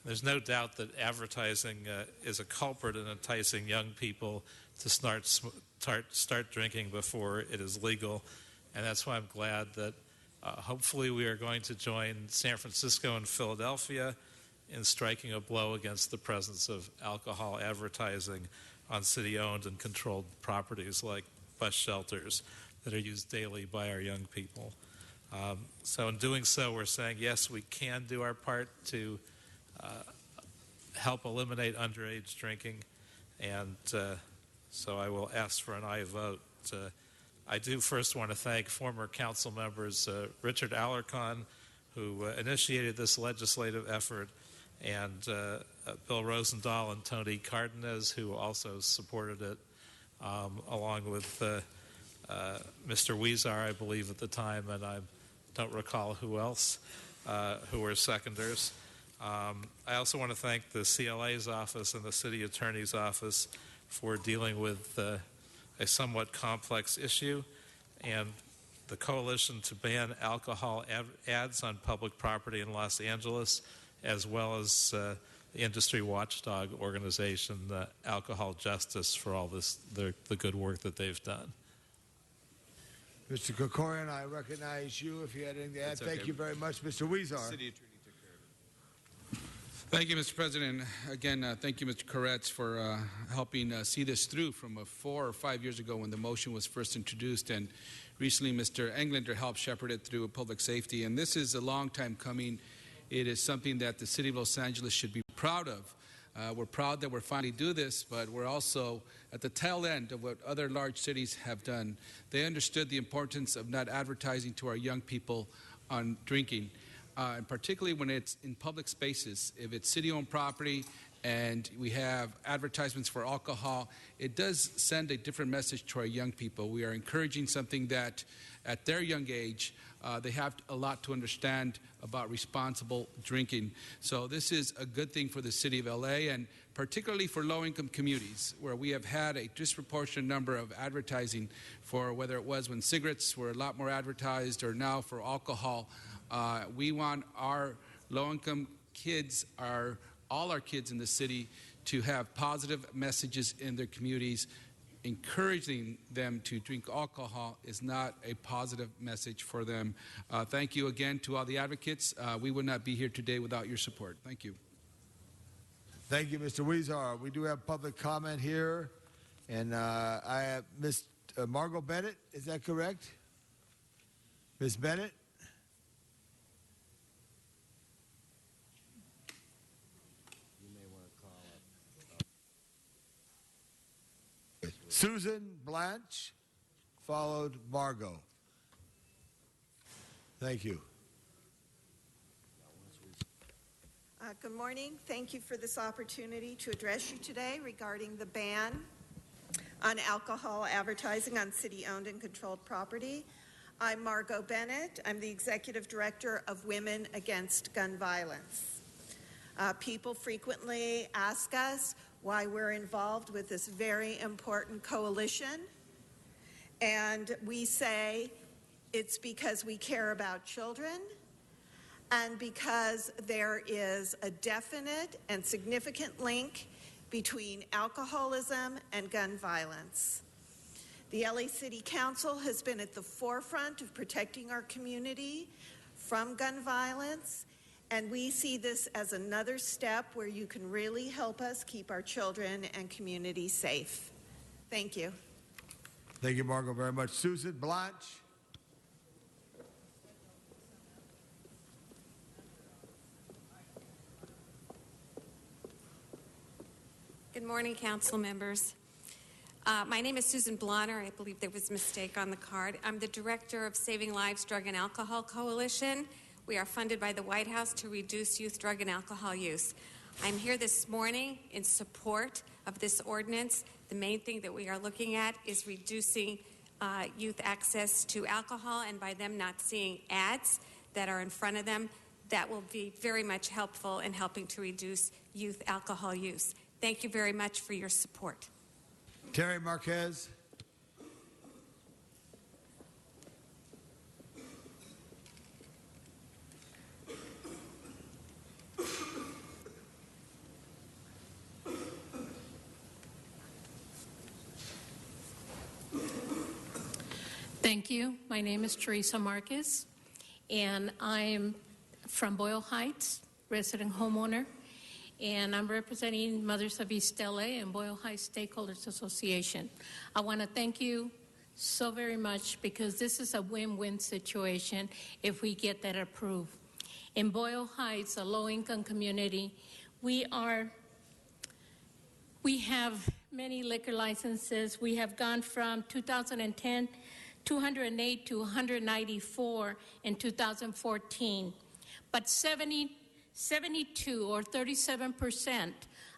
There's no doubt that advertising is a culprit in enticing young people to start drinking before it is legal, and that's why I'm glad that hopefully we are going to join San Francisco and Philadelphia in striking a blow against the presence of alcohol advertising on city-owned and controlled properties like bus shelters that are used daily by our young people. So in doing so, we're saying, yes, we can do our part to help eliminate underage drinking, and so I will ask for an aye vote. I do first want to thank former council members Richard Alarcon, who initiated this legislative effort, and Bill Rosendahl and Tony Cardenas, who also supported it, along with Mr. Weezer, I believe, at the time, and I don't recall who else, who were seconders. I also want to thank the CLA's office and the city attorney's office for dealing with a somewhat complex issue, and the Coalition to Ban Alcohol Ads on Public Property in Los Angeles, as well as the industry watchdog organization, Alcohol Justice, for all the good work that they've done. Mr. Krikorian, I recognize you if you had anything to add. Thank you very much. Mr. Weezer. City Attorney took care of it. Thank you, Mr. President. Again, thank you, Mr. Koretz, for helping see this through from 4 or 5 years ago when the motion was first introduced, and recently Mr. Englander helped shepherd it through public safety. And this is a long time coming. It is something that the city of Los Angeles should be proud of. We're proud that we're finally do this, but we're also at the tail end of what other large cities have done. They understood the importance of not advertising to our young people on drinking, and particularly when it's in public spaces. If it's city-owned property and we have advertisements for alcohol, it does send a different message to our young people. We are encouraging something that at their young age, they have a lot to understand about responsible drinking. So this is a good thing for the city of LA, and particularly for low-income communities, where we have had a disproportionate number of advertising for, whether it was when cigarettes were a lot more advertised or now for alcohol. We want our low-income kids, all our kids in the city, to have positive messages in their communities. Encouraging them to drink alcohol is not a positive message for them. Thank you again to all the advocates. We would not be here today without your support. Thank you. Thank you, Mr. Weezer. We do have public comment here, And I have Miss Margot Bennett, is that correct? Miss Bennett? Susan Blanche, followed Margot. Thank you. Good morning. Thank you for this opportunity to address you today regarding the ban on alcohol advertising on city-owned and controlled property. I'm Margot Bennett. I'm the Executive Director of Women Against Gun Violence. People frequently ask us why we're involved with this very important coalition, and we say it's because we care about children and because there is a definite and significant link between alcoholism and gun violence. The LA City Council has been at the forefront of protecting our community from gun violence, and we see this as another step where you can really help us keep our children and community safe. Thank you. Thank you, Margot, very much. Susan Blanche. Good morning, council members. My name is Susan Blonner. I believe there was a mistake on the card. I'm the director of Saving Lives Drug and Alcohol Coalition. We are funded by the White House to reduce youth drug and alcohol use. I'm here this morning in support of this ordinance. The main thing that we are looking at is reducing youth access to alcohol, and by them not seeing ads that are in front of them, that will be very much helpful in helping to reduce youth alcohol use. Thank you very much for your support. Terry Marquez. Thank you. My name is Teresa Marquez, and I'm from Boyle Heights, resident homeowner, and I'm representing Mothers of East LA and Boyle Heights Stakeholders Association. I want to thank you so very much because this is a win-win situation if we get that approved. In Boyle Heights, a low-income community, we have many liquor licenses. We have gone from 2010 208 to 194 in 2014, but 72 or 37%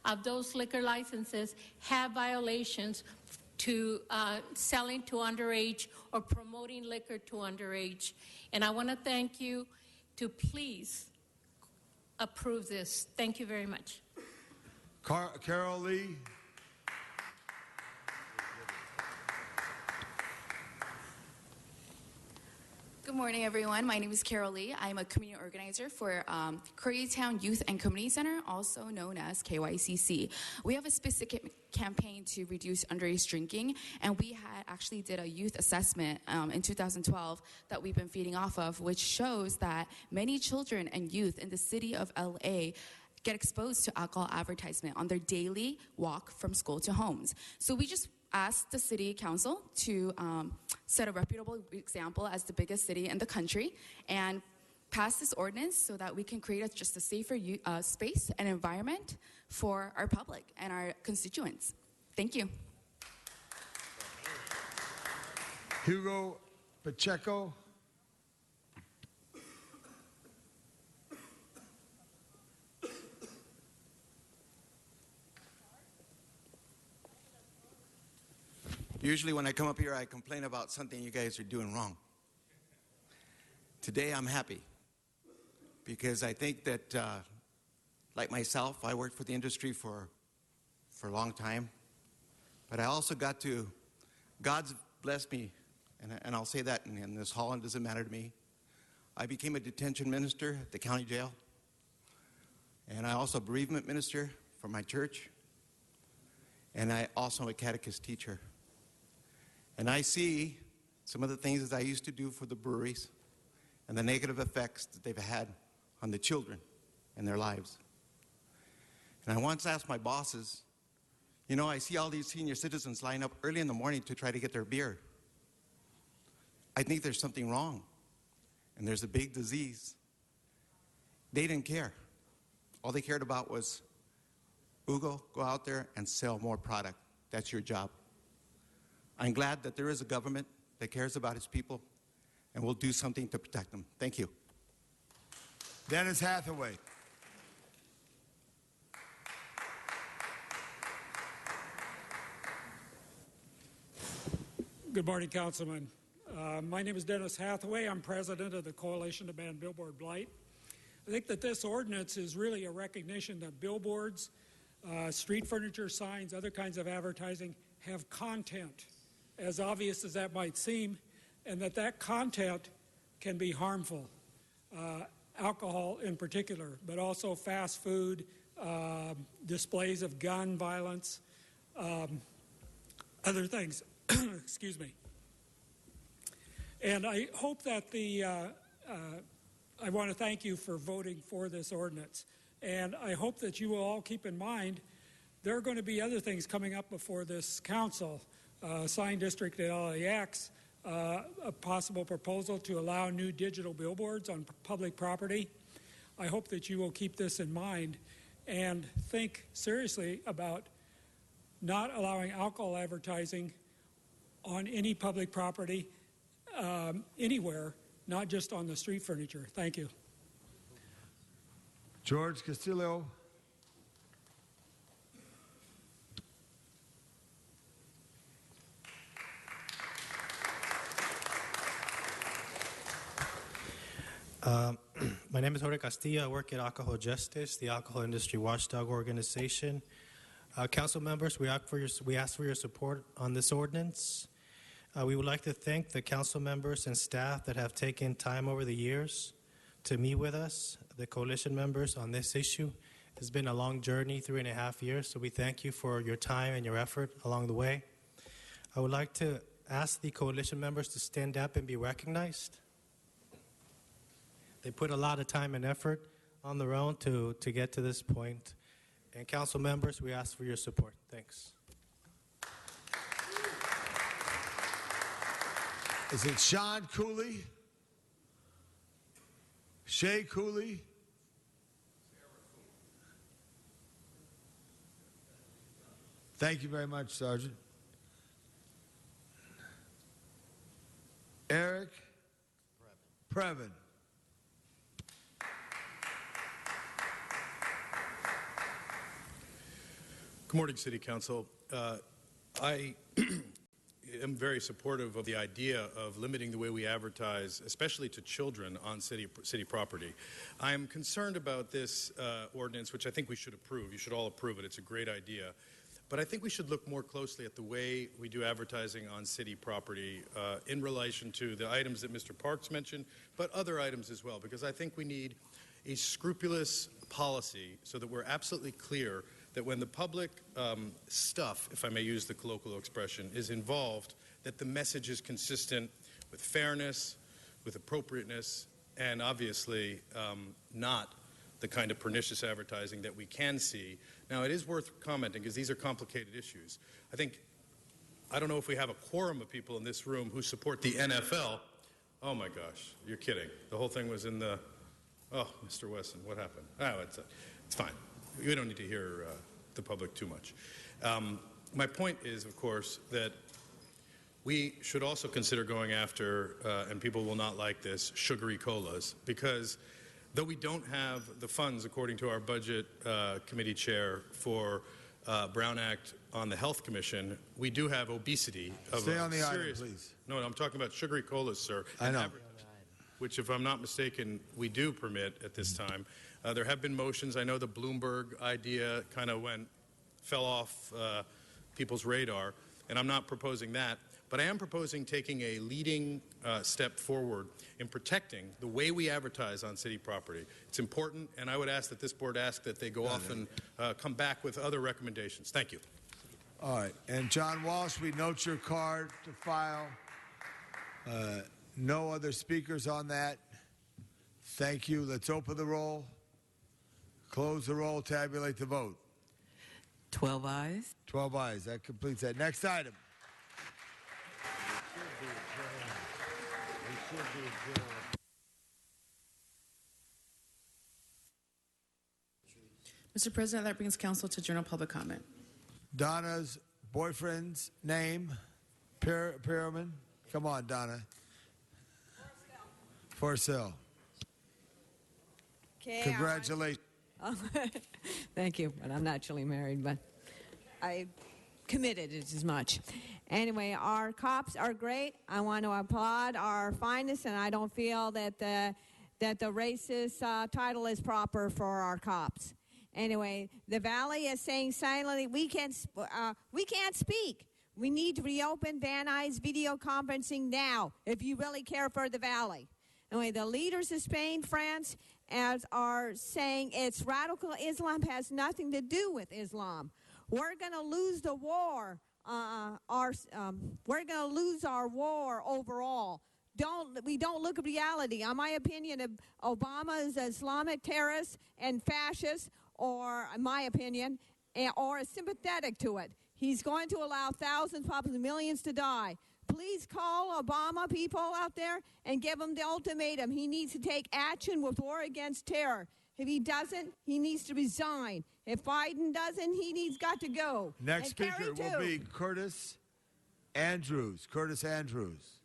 of those liquor licenses have violations to selling to underage or promoting liquor to underage. And I want to thank you to please approve this. Thank you very much. Carol Lee. Good morning, everyone. My name is Carol Lee. I'm a community organizer for Koreatown Youth and Community Center, also known as KYCC. We have a specific campaign to reduce underage drinking, and we had actually did a youth assessment in 2012 that we've been feeding off of, which shows that many children and youth in the city of LA get exposed to alcohol advertisement on their daily walk from school to homes. So we just asked the city council to set a reputable example as the biggest city in the country and pass this ordinance so that we can create just a safer space and environment for our public and our constituents. Thank you. Hugo Pacheco. Usually when I come up here, I complain about something you guys are doing wrong. Today, I'm happy because I think that, like myself, I worked for the industry for a long time, but I also God's blessed me, and I'll say that in this hall, and it doesn't matter to me. I became a detention minister at the county jail, and I also a bereavement minister for my church, and I also am a catechist teacher. And I see some of the things that I used to do for the breweries and the negative effects that they've had on the children and their lives. And I once asked my bosses, You know, I see all these senior citizens line up early in the morning to try to get their beer. I think there's something wrong, and there's a big disease. They didn't care. All they cared about was, Hugo, go out there and sell more product. That's your job. I'm glad that there is a government that cares about its people and will do something to protect them. Thank you. Dennis Hathaway. Good morning, Councilman. My name is Dennis Hathaway. I'm president of the Coalition to Ban Billboard Blight. I think that this ordinance is really a recognition that billboards, street furniture signs, other kinds of advertising have content, as obvious as that might seem, and that content can be harmful. Alcohol in particular, but also fast food, displays of gun violence, other things. Excuse me. And I hope that I want to thank you for voting for this ordinance. And I hope that you will all keep in mind there are going to be other things coming up before this council. Sign district at LAX, a possible proposal to allow new digital billboards on public property. I hope that you will keep this in mind and think seriously about not allowing alcohol advertising on any public property anywhere, not just on the street furniture. Thank you. George Castillo. My name is Jorge Castillo. I work at Alcohol Justice, the alcohol industry watchdog organization. Council members, we ask for your support on this ordinance. We would like to thank the council members and staff that have taken time over the years to meet with us, the coalition members, on this issue. It's been a long journey, 3.5 years, so we thank you for your time and your effort along the way. I would like to ask the coalition members to stand up and be recognized. They put a lot of time and effort on their own to get to this point. And council members, we ask for your support. Thanks. Is it Sean Cooley? Shay Cooley? Thank you very much, Sergeant. Eric Previn. Good morning, City Council. I am very supportive of the idea of limiting the way we advertise, especially to children on city property. I am concerned about this ordinance, which I think we should approve. You should all approve it. It's a great idea. But I think we should look more closely at the way we do advertising on city property in relation to the items that Mr. Parks mentioned, but other items as well, because I think we need a scrupulous policy so that we're absolutely clear that when the public stuff, if I may use the colloquial expression, is involved, that the message is consistent with fairness, with appropriateness, and obviously not the kind of pernicious advertising that we can see. Now, it is worth commenting because these are complicated issues. I don't know if we have a quorum of people in this room who support the NFL. Oh my gosh, you're kidding. The whole thing was in the, oh, Mr. Wesson, what happened? Oh, it's fine. We don't need to hear the public too much. My point is, of course, that we should also consider going after, and people will not like this, sugary colas, because though we don't have the funds, according to our budget committee chair, for Brown Act on the Health Commission, we do have obesity. Stay on the item, please. No, I'm talking about sugary colas, sir. I know. Which, if I'm not mistaken, we do permit at this time. There have been motions. I know the Bloomberg idea kind of fell off people's radar, and I'm not proposing that. But I am proposing taking a leading step forward in protecting the way we advertise on city property. It's important, and I would ask that this board ask that they go off and come back with other recommendations. Thank you. All right. And John Walsh, we note your card to file. No other speakers on that. Thank you. Let's open the roll, close the roll, tabulate the vote. 12 ayes. 12 ayes. That completes that. Next item. Mr. President, that brings council to general public comment. Donna's boyfriend's name, Perriman. Come on, Donna. Forcell. Okay, Congratulations. Thank you, but I'm not actually married, but I committed it as much. Anyway, our cops are great. I want to applaud our finest, and I don't feel that the racist title is proper for our cops. Anyway, the Valley is saying silently, we can't speak. We need to reopen Van Nuys video conferencing now if you really care for the Valley. Anyway, the leaders of Spain, France, are saying it's radical Islam has nothing to do with Islam. We're going to lose the war. We're going to lose our war overall. We don't look at reality. In my opinion, Obama is an Islamic terrorist and fascist, or in my opinion, or is sympathetic to it. He's going to allow thousands, possibly millions to die. Please call Obama people out there and give him the ultimatum. He needs to take action with war against terror. If he doesn't, he needs to resign. If Biden doesn't, he's got to go. Next speaker will be Curtis Andrews. Curtis Andrews.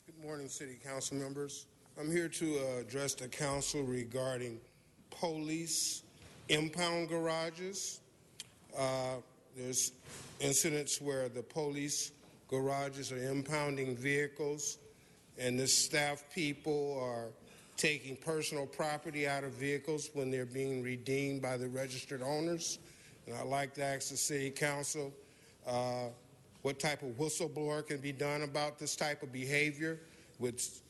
Good morning, City Council members. I'm here to address the council regarding police impound garages. There's incidents where the police garages are impounding vehicles, and the staff people are taking personal property out of vehicles when they're being redeemed by the registered owners. And I'd like to ask the City Council what type of whistleblower can be done about this type of behavior with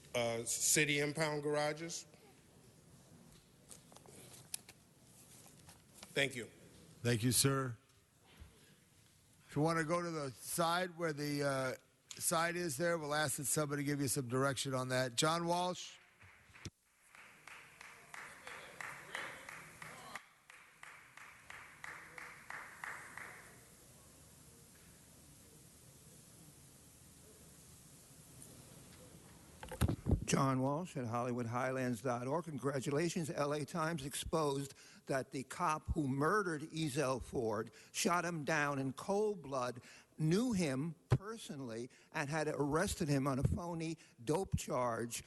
city impound garages. Thank you. Thank you, sir. If you want to go to the side where the side is there, we'll ask that somebody give you some direction on that. John Walsh. John Walsh at HollywoodHighlands.org. Congratulations. LA Times exposed that the cop who murdered Ezell Ford, shot him down in cold blood, knew him personally and had arrested him on a phony dope charge,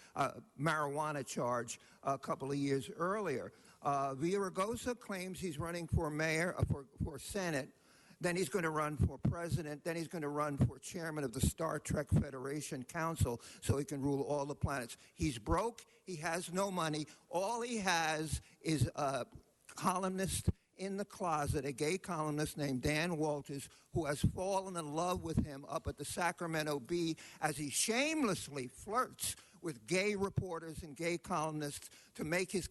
marijuana charge, a couple of years earlier. Villaraigosa claims he's running for mayor, for Senate. Then he's going to run for president. Then he's going to run for chairman of the Star Trek Federation Council so he can rule all the planets. He's broke. He has no money. All he has is a columnist in the closet, a gay columnist named Dan Walters, who has fallen in love with him up at the Sacramento Bee as he shamelessly flirts with gay reporters and gay columnists to make his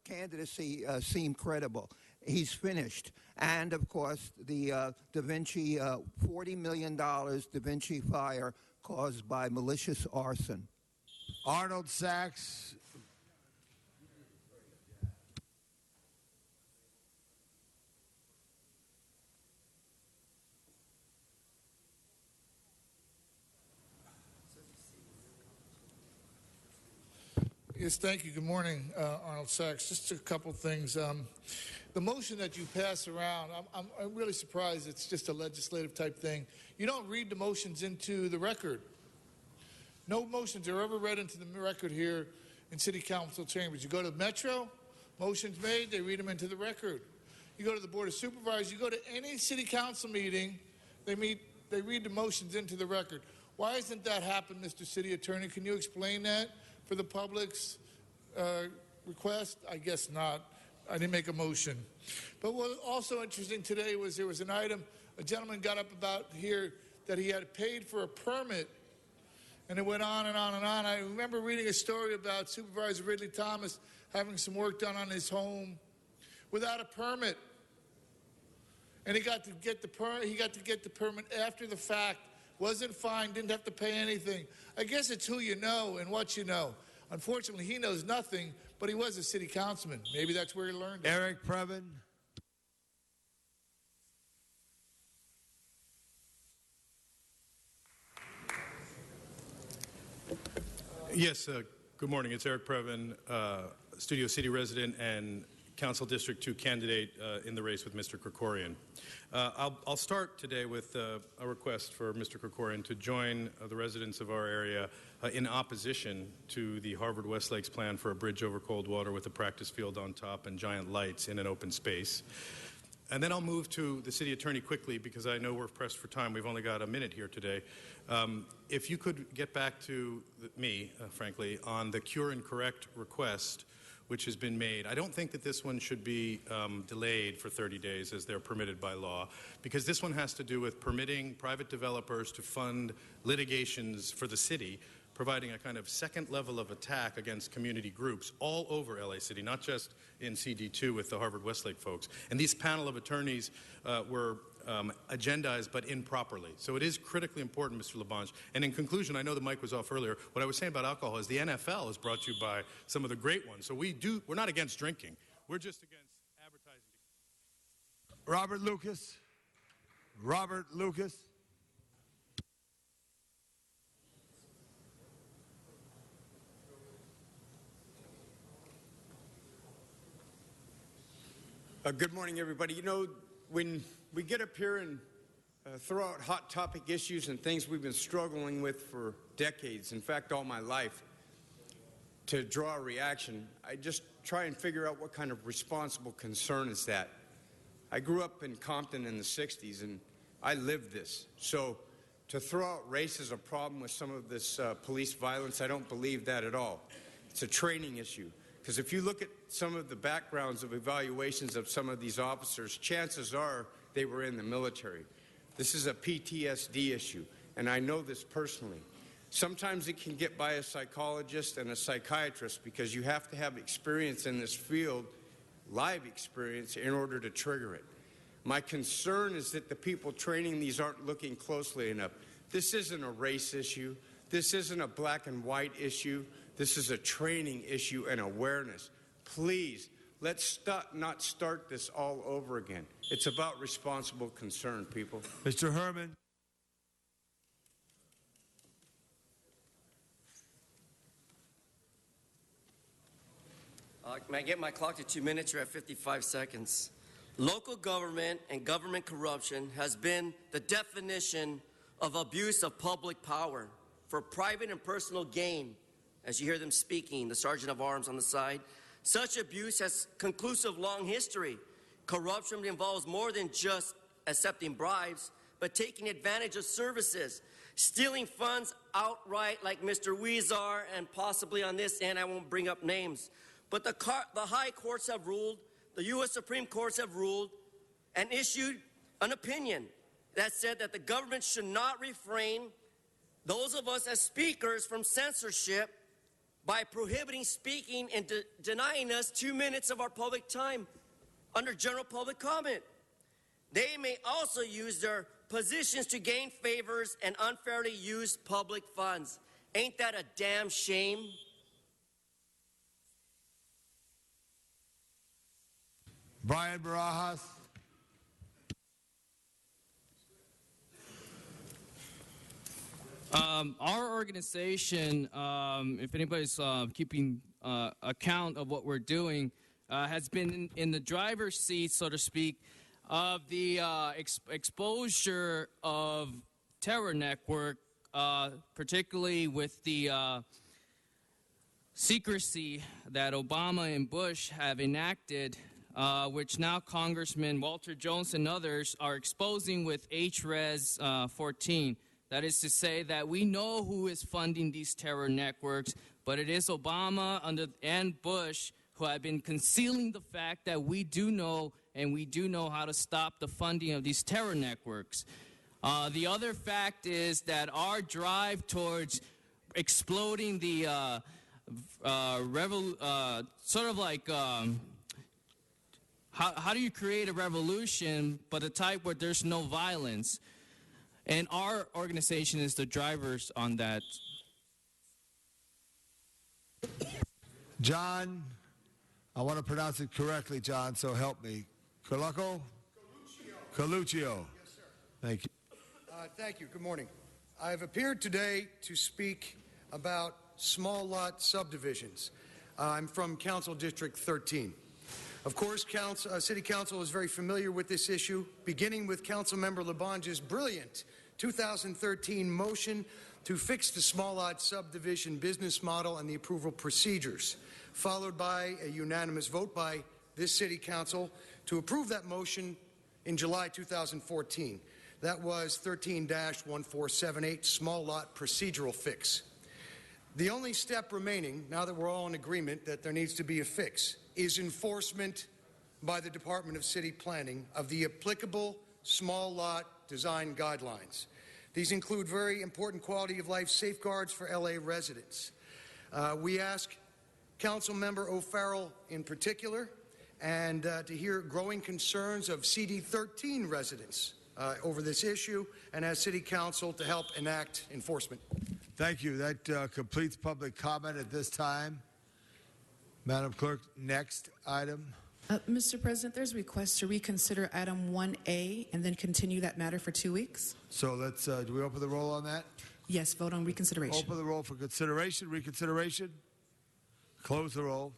candidacy seem credible. He's finished. And, of course, the Da Vinci, $40 million Da Vinci fire caused by malicious arson. Arnold Sachs. Yes, thank you. Good morning, Arnold Sachs. Just a couple things. The motion that you pass around, I'm really surprised it's just a legislative type thing. You don't read the motions into the record. No motions are ever read into the record here in City Council chambers. You go to Metro, motions made, they read them into the record. You go to the Board of Supervisors, you go to any City Council meeting, they read the motions into the record. Why hasn't that happened, Mr. City Attorney? Can you explain that for the public's request? I guess not. I didn't make a motion. But what was also interesting today was there was an item, a gentleman got up about here that he had paid for a permit, and it went on and on and on. I remember reading a story about Supervisor Ridley Thomas having some work done on his home without a permit. And he got to get the permit after the fact, wasn't fined, didn't have to pay anything. I guess it's who you know and what you know. Unfortunately, he knows nothing, but he was a city councilman. Maybe that's where he learned it. Eric Previn. Yes, good morning. It's Eric Previn, Studio City resident and Council District 2 candidate in the race with Mr. Krikorian. I'll start today with a request for Mr. Krikorian to join the residents of our area in opposition to the Harvard Westlakes plan for a bridge over cold water with a practice field on top and giant lights in an open space. And then I'll move to the city attorney quickly because I know we're pressed for time. We've only got a minute here today. If you could get back to me, frankly, on the cure and correct request which has been made. I don't think that this one should be delayed for 30 days as they're permitted by law, because this one has to do with permitting private developers to fund litigations for the city, providing a kind of second level of attack against community groups all over LA City, not just in CD2 with the Harvard Westlake folks. And these panel of attorneys were agendized but improperly. So it is critically important, Mr. LaBonge. And in conclusion, I know the mic was off earlier, what I was saying about alcohol is the NFL is brought to you by some of the great ones. So we're not against drinking. We're just against advertising. Robert Lucas. Robert Lucas. Good morning, everybody. You know, when we get up here and throw out hot topic issues and things we've been struggling with for decades, in fact, all my life, to draw a reaction, I just try and figure out what kind of responsible concern is that. I grew up in Compton in the 60s, and I lived this. So to throw out race as a problem with some of this police violence, I don't believe that at all. It's a training issue. Because if you look at some of the backgrounds of evaluations of some of these officers, chances are they were in the military. This is a PTSD issue, and I know this personally. Sometimes it can get by a psychologist and a psychiatrist because you have to have experience in this field, live experience, in order to trigger it. My concern is that the people training these aren't looking closely enough. This isn't a race issue. This isn't a black and white issue. This is a training issue and awareness. Please, let's not start this all over again. It's about responsible concern, people. Mr. Herman. Can I get my clock to 2 minutes? You're at 55 seconds. Local government and government corruption has been the definition of abuse of public power for private and personal gain. As you hear them speaking, the sergeant of arms on the side, such abuse has conclusive long history. Corruption involves more than just accepting bribes, but taking advantage of services, stealing funds outright like Mr. Weezar, and possibly on this end, I won't bring up names. But the high courts have ruled, the U.S. Supreme Courts have ruled, and issued an opinion that said that the government should not refrain those of us as speakers from censorship by prohibiting speaking and denying us 2 minutes of our public time under general public comment. They may also use their positions to gain favors and unfairly use public funds. Ain't that a damn shame? Brian Barajas. Our organization, if anybody's keeping account of what we're doing, has been in the driver's seat, so to speak, of the exposure of terror network, particularly with the secrecy that Obama and Bush have enacted, which now Congressman Walter Jones and others are exposing with HRES 14. That is to say that we know who is funding these terror networks, but it is Obama and Bush who have been concealing the fact that we do know, and we do know how to stop the funding of these terror networks. The other fact is that our drive towards exploding the sort of like how do you create a revolution, but a type where there's no violence? And our organization is the drivers on that. John, I want to pronounce it correctly, John, so help me. Coluccio? Coluccio. Yes, sir. Thank you. Thank you. Good morning. I've appeared today to speak about small lot subdivisions. I'm from Council District 13. Of course, City Council is very familiar with this issue, beginning with Councilmember Labange's brilliant 2013 motion to fix the small lot subdivision business model and the approval procedures, followed by a unanimous vote by this City Council to approve that motion in July 2014. That was 13-1478, small lot procedural fix. The only step remaining, now that we're all in agreement that there needs to be a fix, is enforcement by the Department of City Planning of the applicable small lot design guidelines. These include very important quality of life safeguards for LA residents. We ask Councilmember O'Farrell in particular, and to hear growing concerns of CD13 residents over this issue, and as City Council to help enact enforcement. Thank you. That completes public comment at this time. Madam Clerk, next item. Mr. President, there's a request to reconsider item 1A and then continue that matter for 2 weeks. So let's, do we open the roll on that? Yes, vote on reconsideration. Open the roll for consideration, reconsideration. Close the roll.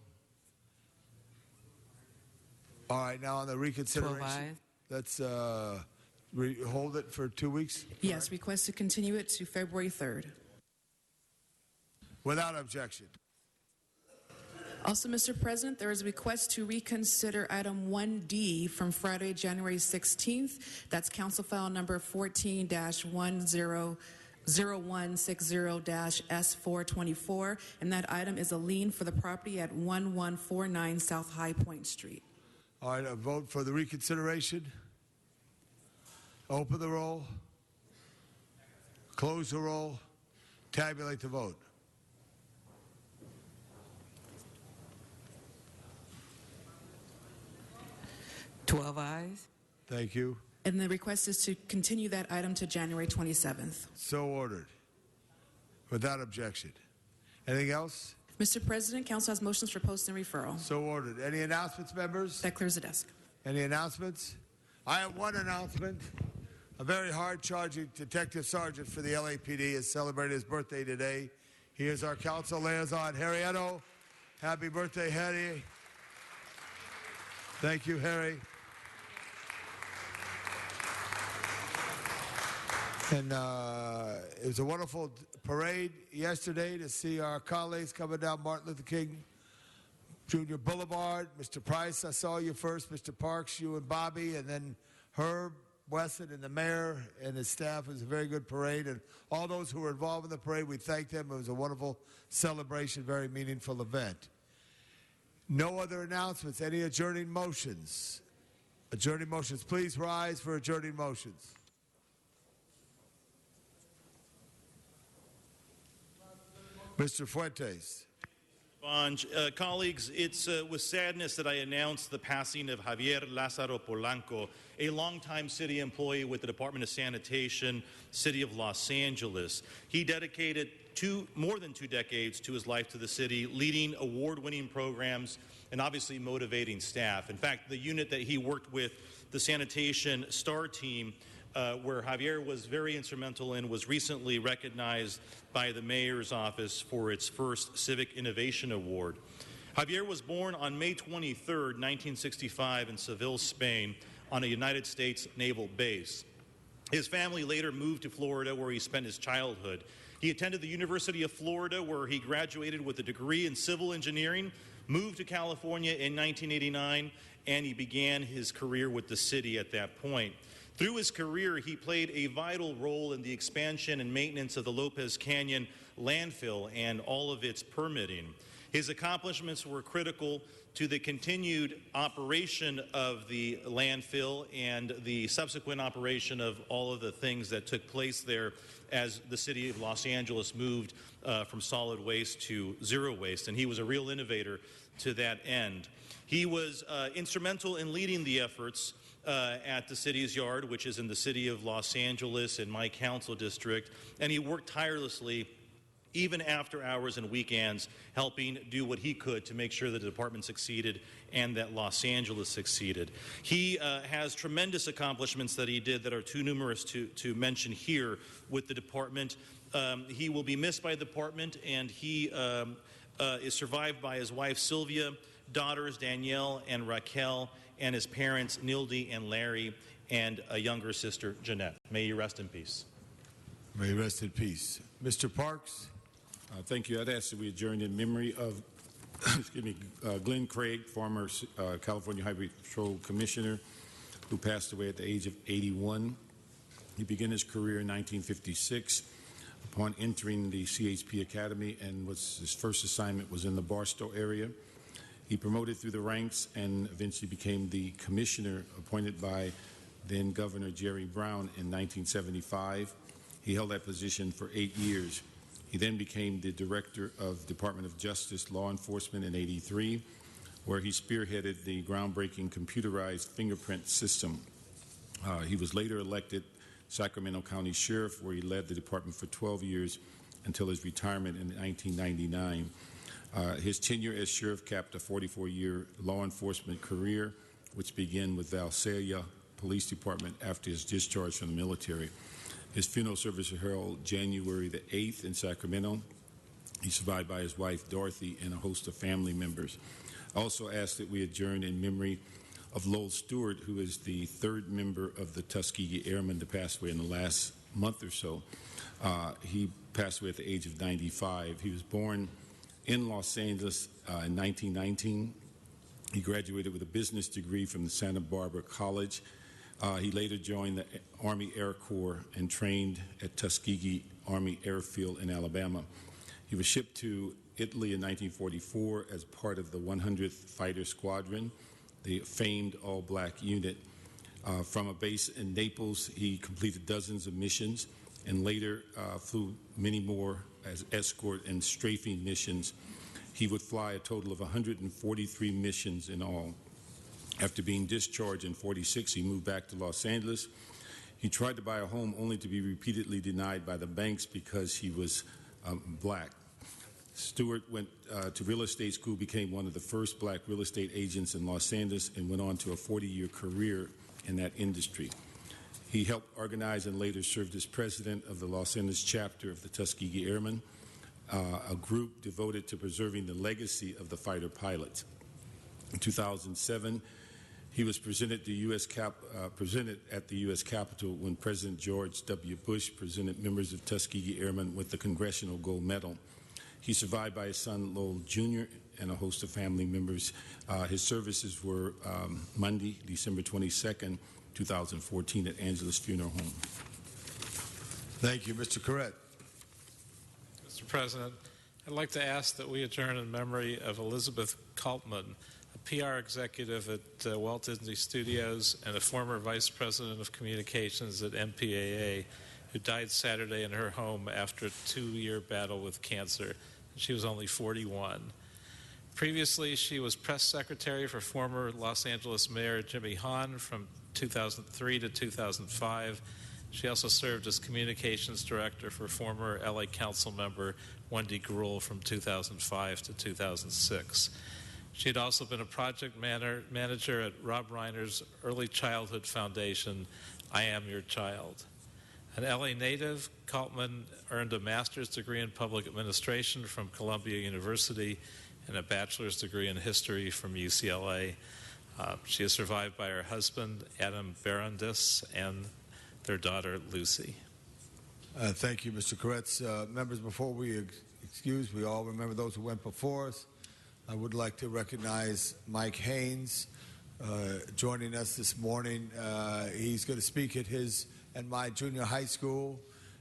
All right, now on the reconsideration, let's hold it for 2 weeks. Yes, request to continue it to February 3rd. Without objection. Also, Mr. President, there is a request to reconsider item 1D from Friday, January 16th. That's Council File number 14-100160-S424, and that item is a lien for the property at 1149 South High Point Street. All right, a vote for the reconsideration. Open the roll. Close the roll. Tabulate the vote. Ayes. Thank you. And the request is to continue that item to January 27th. So ordered. Without objection. Anything else? Mr. President, Council has motions for post and referral. So ordered. Any announcements, members? That clears the desk. Any announcements? I have one announcement. A very hard-charging detective sergeant for the LAPD is celebrating his birthday today. He is our council liaison, Harry Edo. Happy birthday, Harry. Thank you, Harry. And it was a wonderful parade yesterday to see our colleagues coming down Martin Luther King Jr. Boulevard. Mr. Price, I saw you first. Mr. Parks, you and Bobby, and then Herb Wesson and the mayor and his staff. It was a very good parade. And all those who were involved in the parade, we thank them. It was a wonderful celebration, very meaningful event. No other announcements. Any adjourning motions? Adjourning motions. Please rise for adjourning motions. Mr. Fuentes. Colleagues, it's with sadness that I announce the passing of Javier Lázaro Polanco, a longtime city employee with the Department of Sanitation, City of Los Angeles. He dedicated more than 2 decades to his life to the city, leading award-winning programs and obviously motivating staff. In fact, the unit that he worked with, the Sanitation STAR team, where Javier was very instrumental in, was recently recognized by the mayor's office for its first Civic Innovation Award. Javier was born on May 23, 1965 in Seville, Spain, on a United States naval base. His family later moved to Florida, where he spent his childhood. He attended the University of Florida, where he graduated with a degree in civil engineering, moved to California in 1989, and he began his career with the city at that point. Through his career, he played a vital role in the expansion and maintenance of the Lopez Canyon landfill and all of its permitting. His accomplishments were critical to the continued operation of the landfill and the subsequent operation of all of the things that took place there as the city of Los Angeles moved from solid waste to zero waste. And he was a real innovator to that end. He was instrumental in leading the efforts at the city's yard, which is in the city of Los Angeles in my council district, and he worked tirelessly even after hours and weekends, helping do what he could to make sure that the department succeeded and that Los Angeles succeeded. He has tremendous accomplishments that he did that are too numerous to mention here with the department. He will be missed by the department, and he is survived by his wife Sylvia, daughters Danielle and Raquel, and his parents Nilde and Larry, and a younger sister Jeanette. May you rest in peace. May you rest in peace. Mr. Parks? Thank you. I'd ask that we adjourn in memory of Glenn Craig, former California Highway Patrol Commissioner, who passed away at the age of 81. He began his career in 1956 upon entering the CHP Academy, and his first assignment was in the Barstow area. He promoted through the ranks and eventually became the commissioner appointed by then Governor Jerry Brown in 1975. He held that position for 8 years. He then became the director of Department of Justice Law Enforcement in 83, where he spearheaded the groundbreaking computerized fingerprint system. He was later elected Sacramento County Sheriff, where he led the department for 12 years until his retirement in 1999. His tenure as sheriff capped a 44-year law enforcement career, which began with Valselia Police Department after his discharge from the military. His funeral service was held January the 8th in Sacramento. He's survived by his wife Dorothy and a host of family members. I also ask that we adjourn in memory of Lowell Stewart, who is the third member of the Tuskegee Airmen to pass away in the last month or so. He passed away at the age of 95. He was born in Los Angeles in 1919. He graduated with a business degree from the Santa Barbara College. He later joined the Army Air Corps and trained at Tuskegee Army Airfield in Alabama. He was shipped to Italy in 1944 as part of the 100th Fighter Squadron, the famed all-black unit. From a base in Naples, he completed dozens of missions and later flew many more as escort and strafing missions. He would fly a total of 143 missions in all. After being discharged in 46, he moved back to Los Angeles. He tried to buy a home only to be repeatedly denied by the banks because he was black. Stewart went to real estate school, became one of the first black real estate agents in Los Angeles, and went on to a 40-year career in that industry. He helped organize and later served as president of the Los Angeles chapter of the Tuskegee Airmen, a group devoted to preserving the legacy of the fighter pilots. In 2007, he was presented at the U.S. Capitol when President George W. Bush presented members of Tuskegee Airmen with the Congressional Gold Medal. He's survived by his son Lowell Jr. and a host of family members. His services were Monday, December 22nd, 2014 at Angeles Funeral Home. Thank you. Mr. Corrett. Mr. President, I'd like to ask that we adjourn in memory of Elizabeth Kaltman, a PR executive at Walt Disney Studios and a former vice president of communications at MPAA, who died Saturday in her home after a 2-year battle with cancer. She was only 41. Previously, she was press secretary for former Los Angeles Mayor Jimmy Hahn from 2003 to 2005. She also served as communications director for former LA Council member Wendy Gruhl from 2005 to 2006. She had also been a project manager at Rob Reiner's Early Childhood Foundation, I Am Your Child. An LA native, Kaltman earned a master's degree in public administration from Columbia University and a bachelor's degree in history from UCLA. She is survived by her husband, Adam Barondis, and their daughter, Lucy. Thank you, Mr. Koretz. Members, before we excuse, we all remember those who went before us. I would like to recognize Mike Haynes joining us this morning. He's going to speak at his and my junior high school,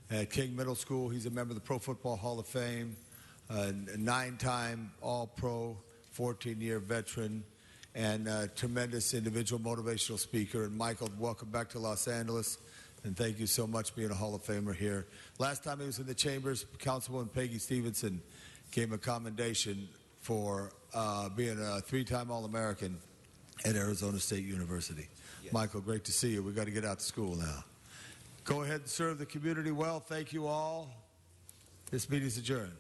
at King Middle School. He's a member of the Pro Football Hall of Fame, a 9-time All-Pro, 14-year veteran, and a tremendous individual motivational speaker. And Michael, welcome back to Los Angeles, and thank you so much for being a Hall of Famer here. Last time he was in the chambers, Councilwoman Peggy Stevenson gave him a commendation for being a 3-time All-American at Arizona State University. Yes. Michael, great to see you. We've got to get out to school now. Go ahead and serve the community well. Thank you all. This meeting is adjourned.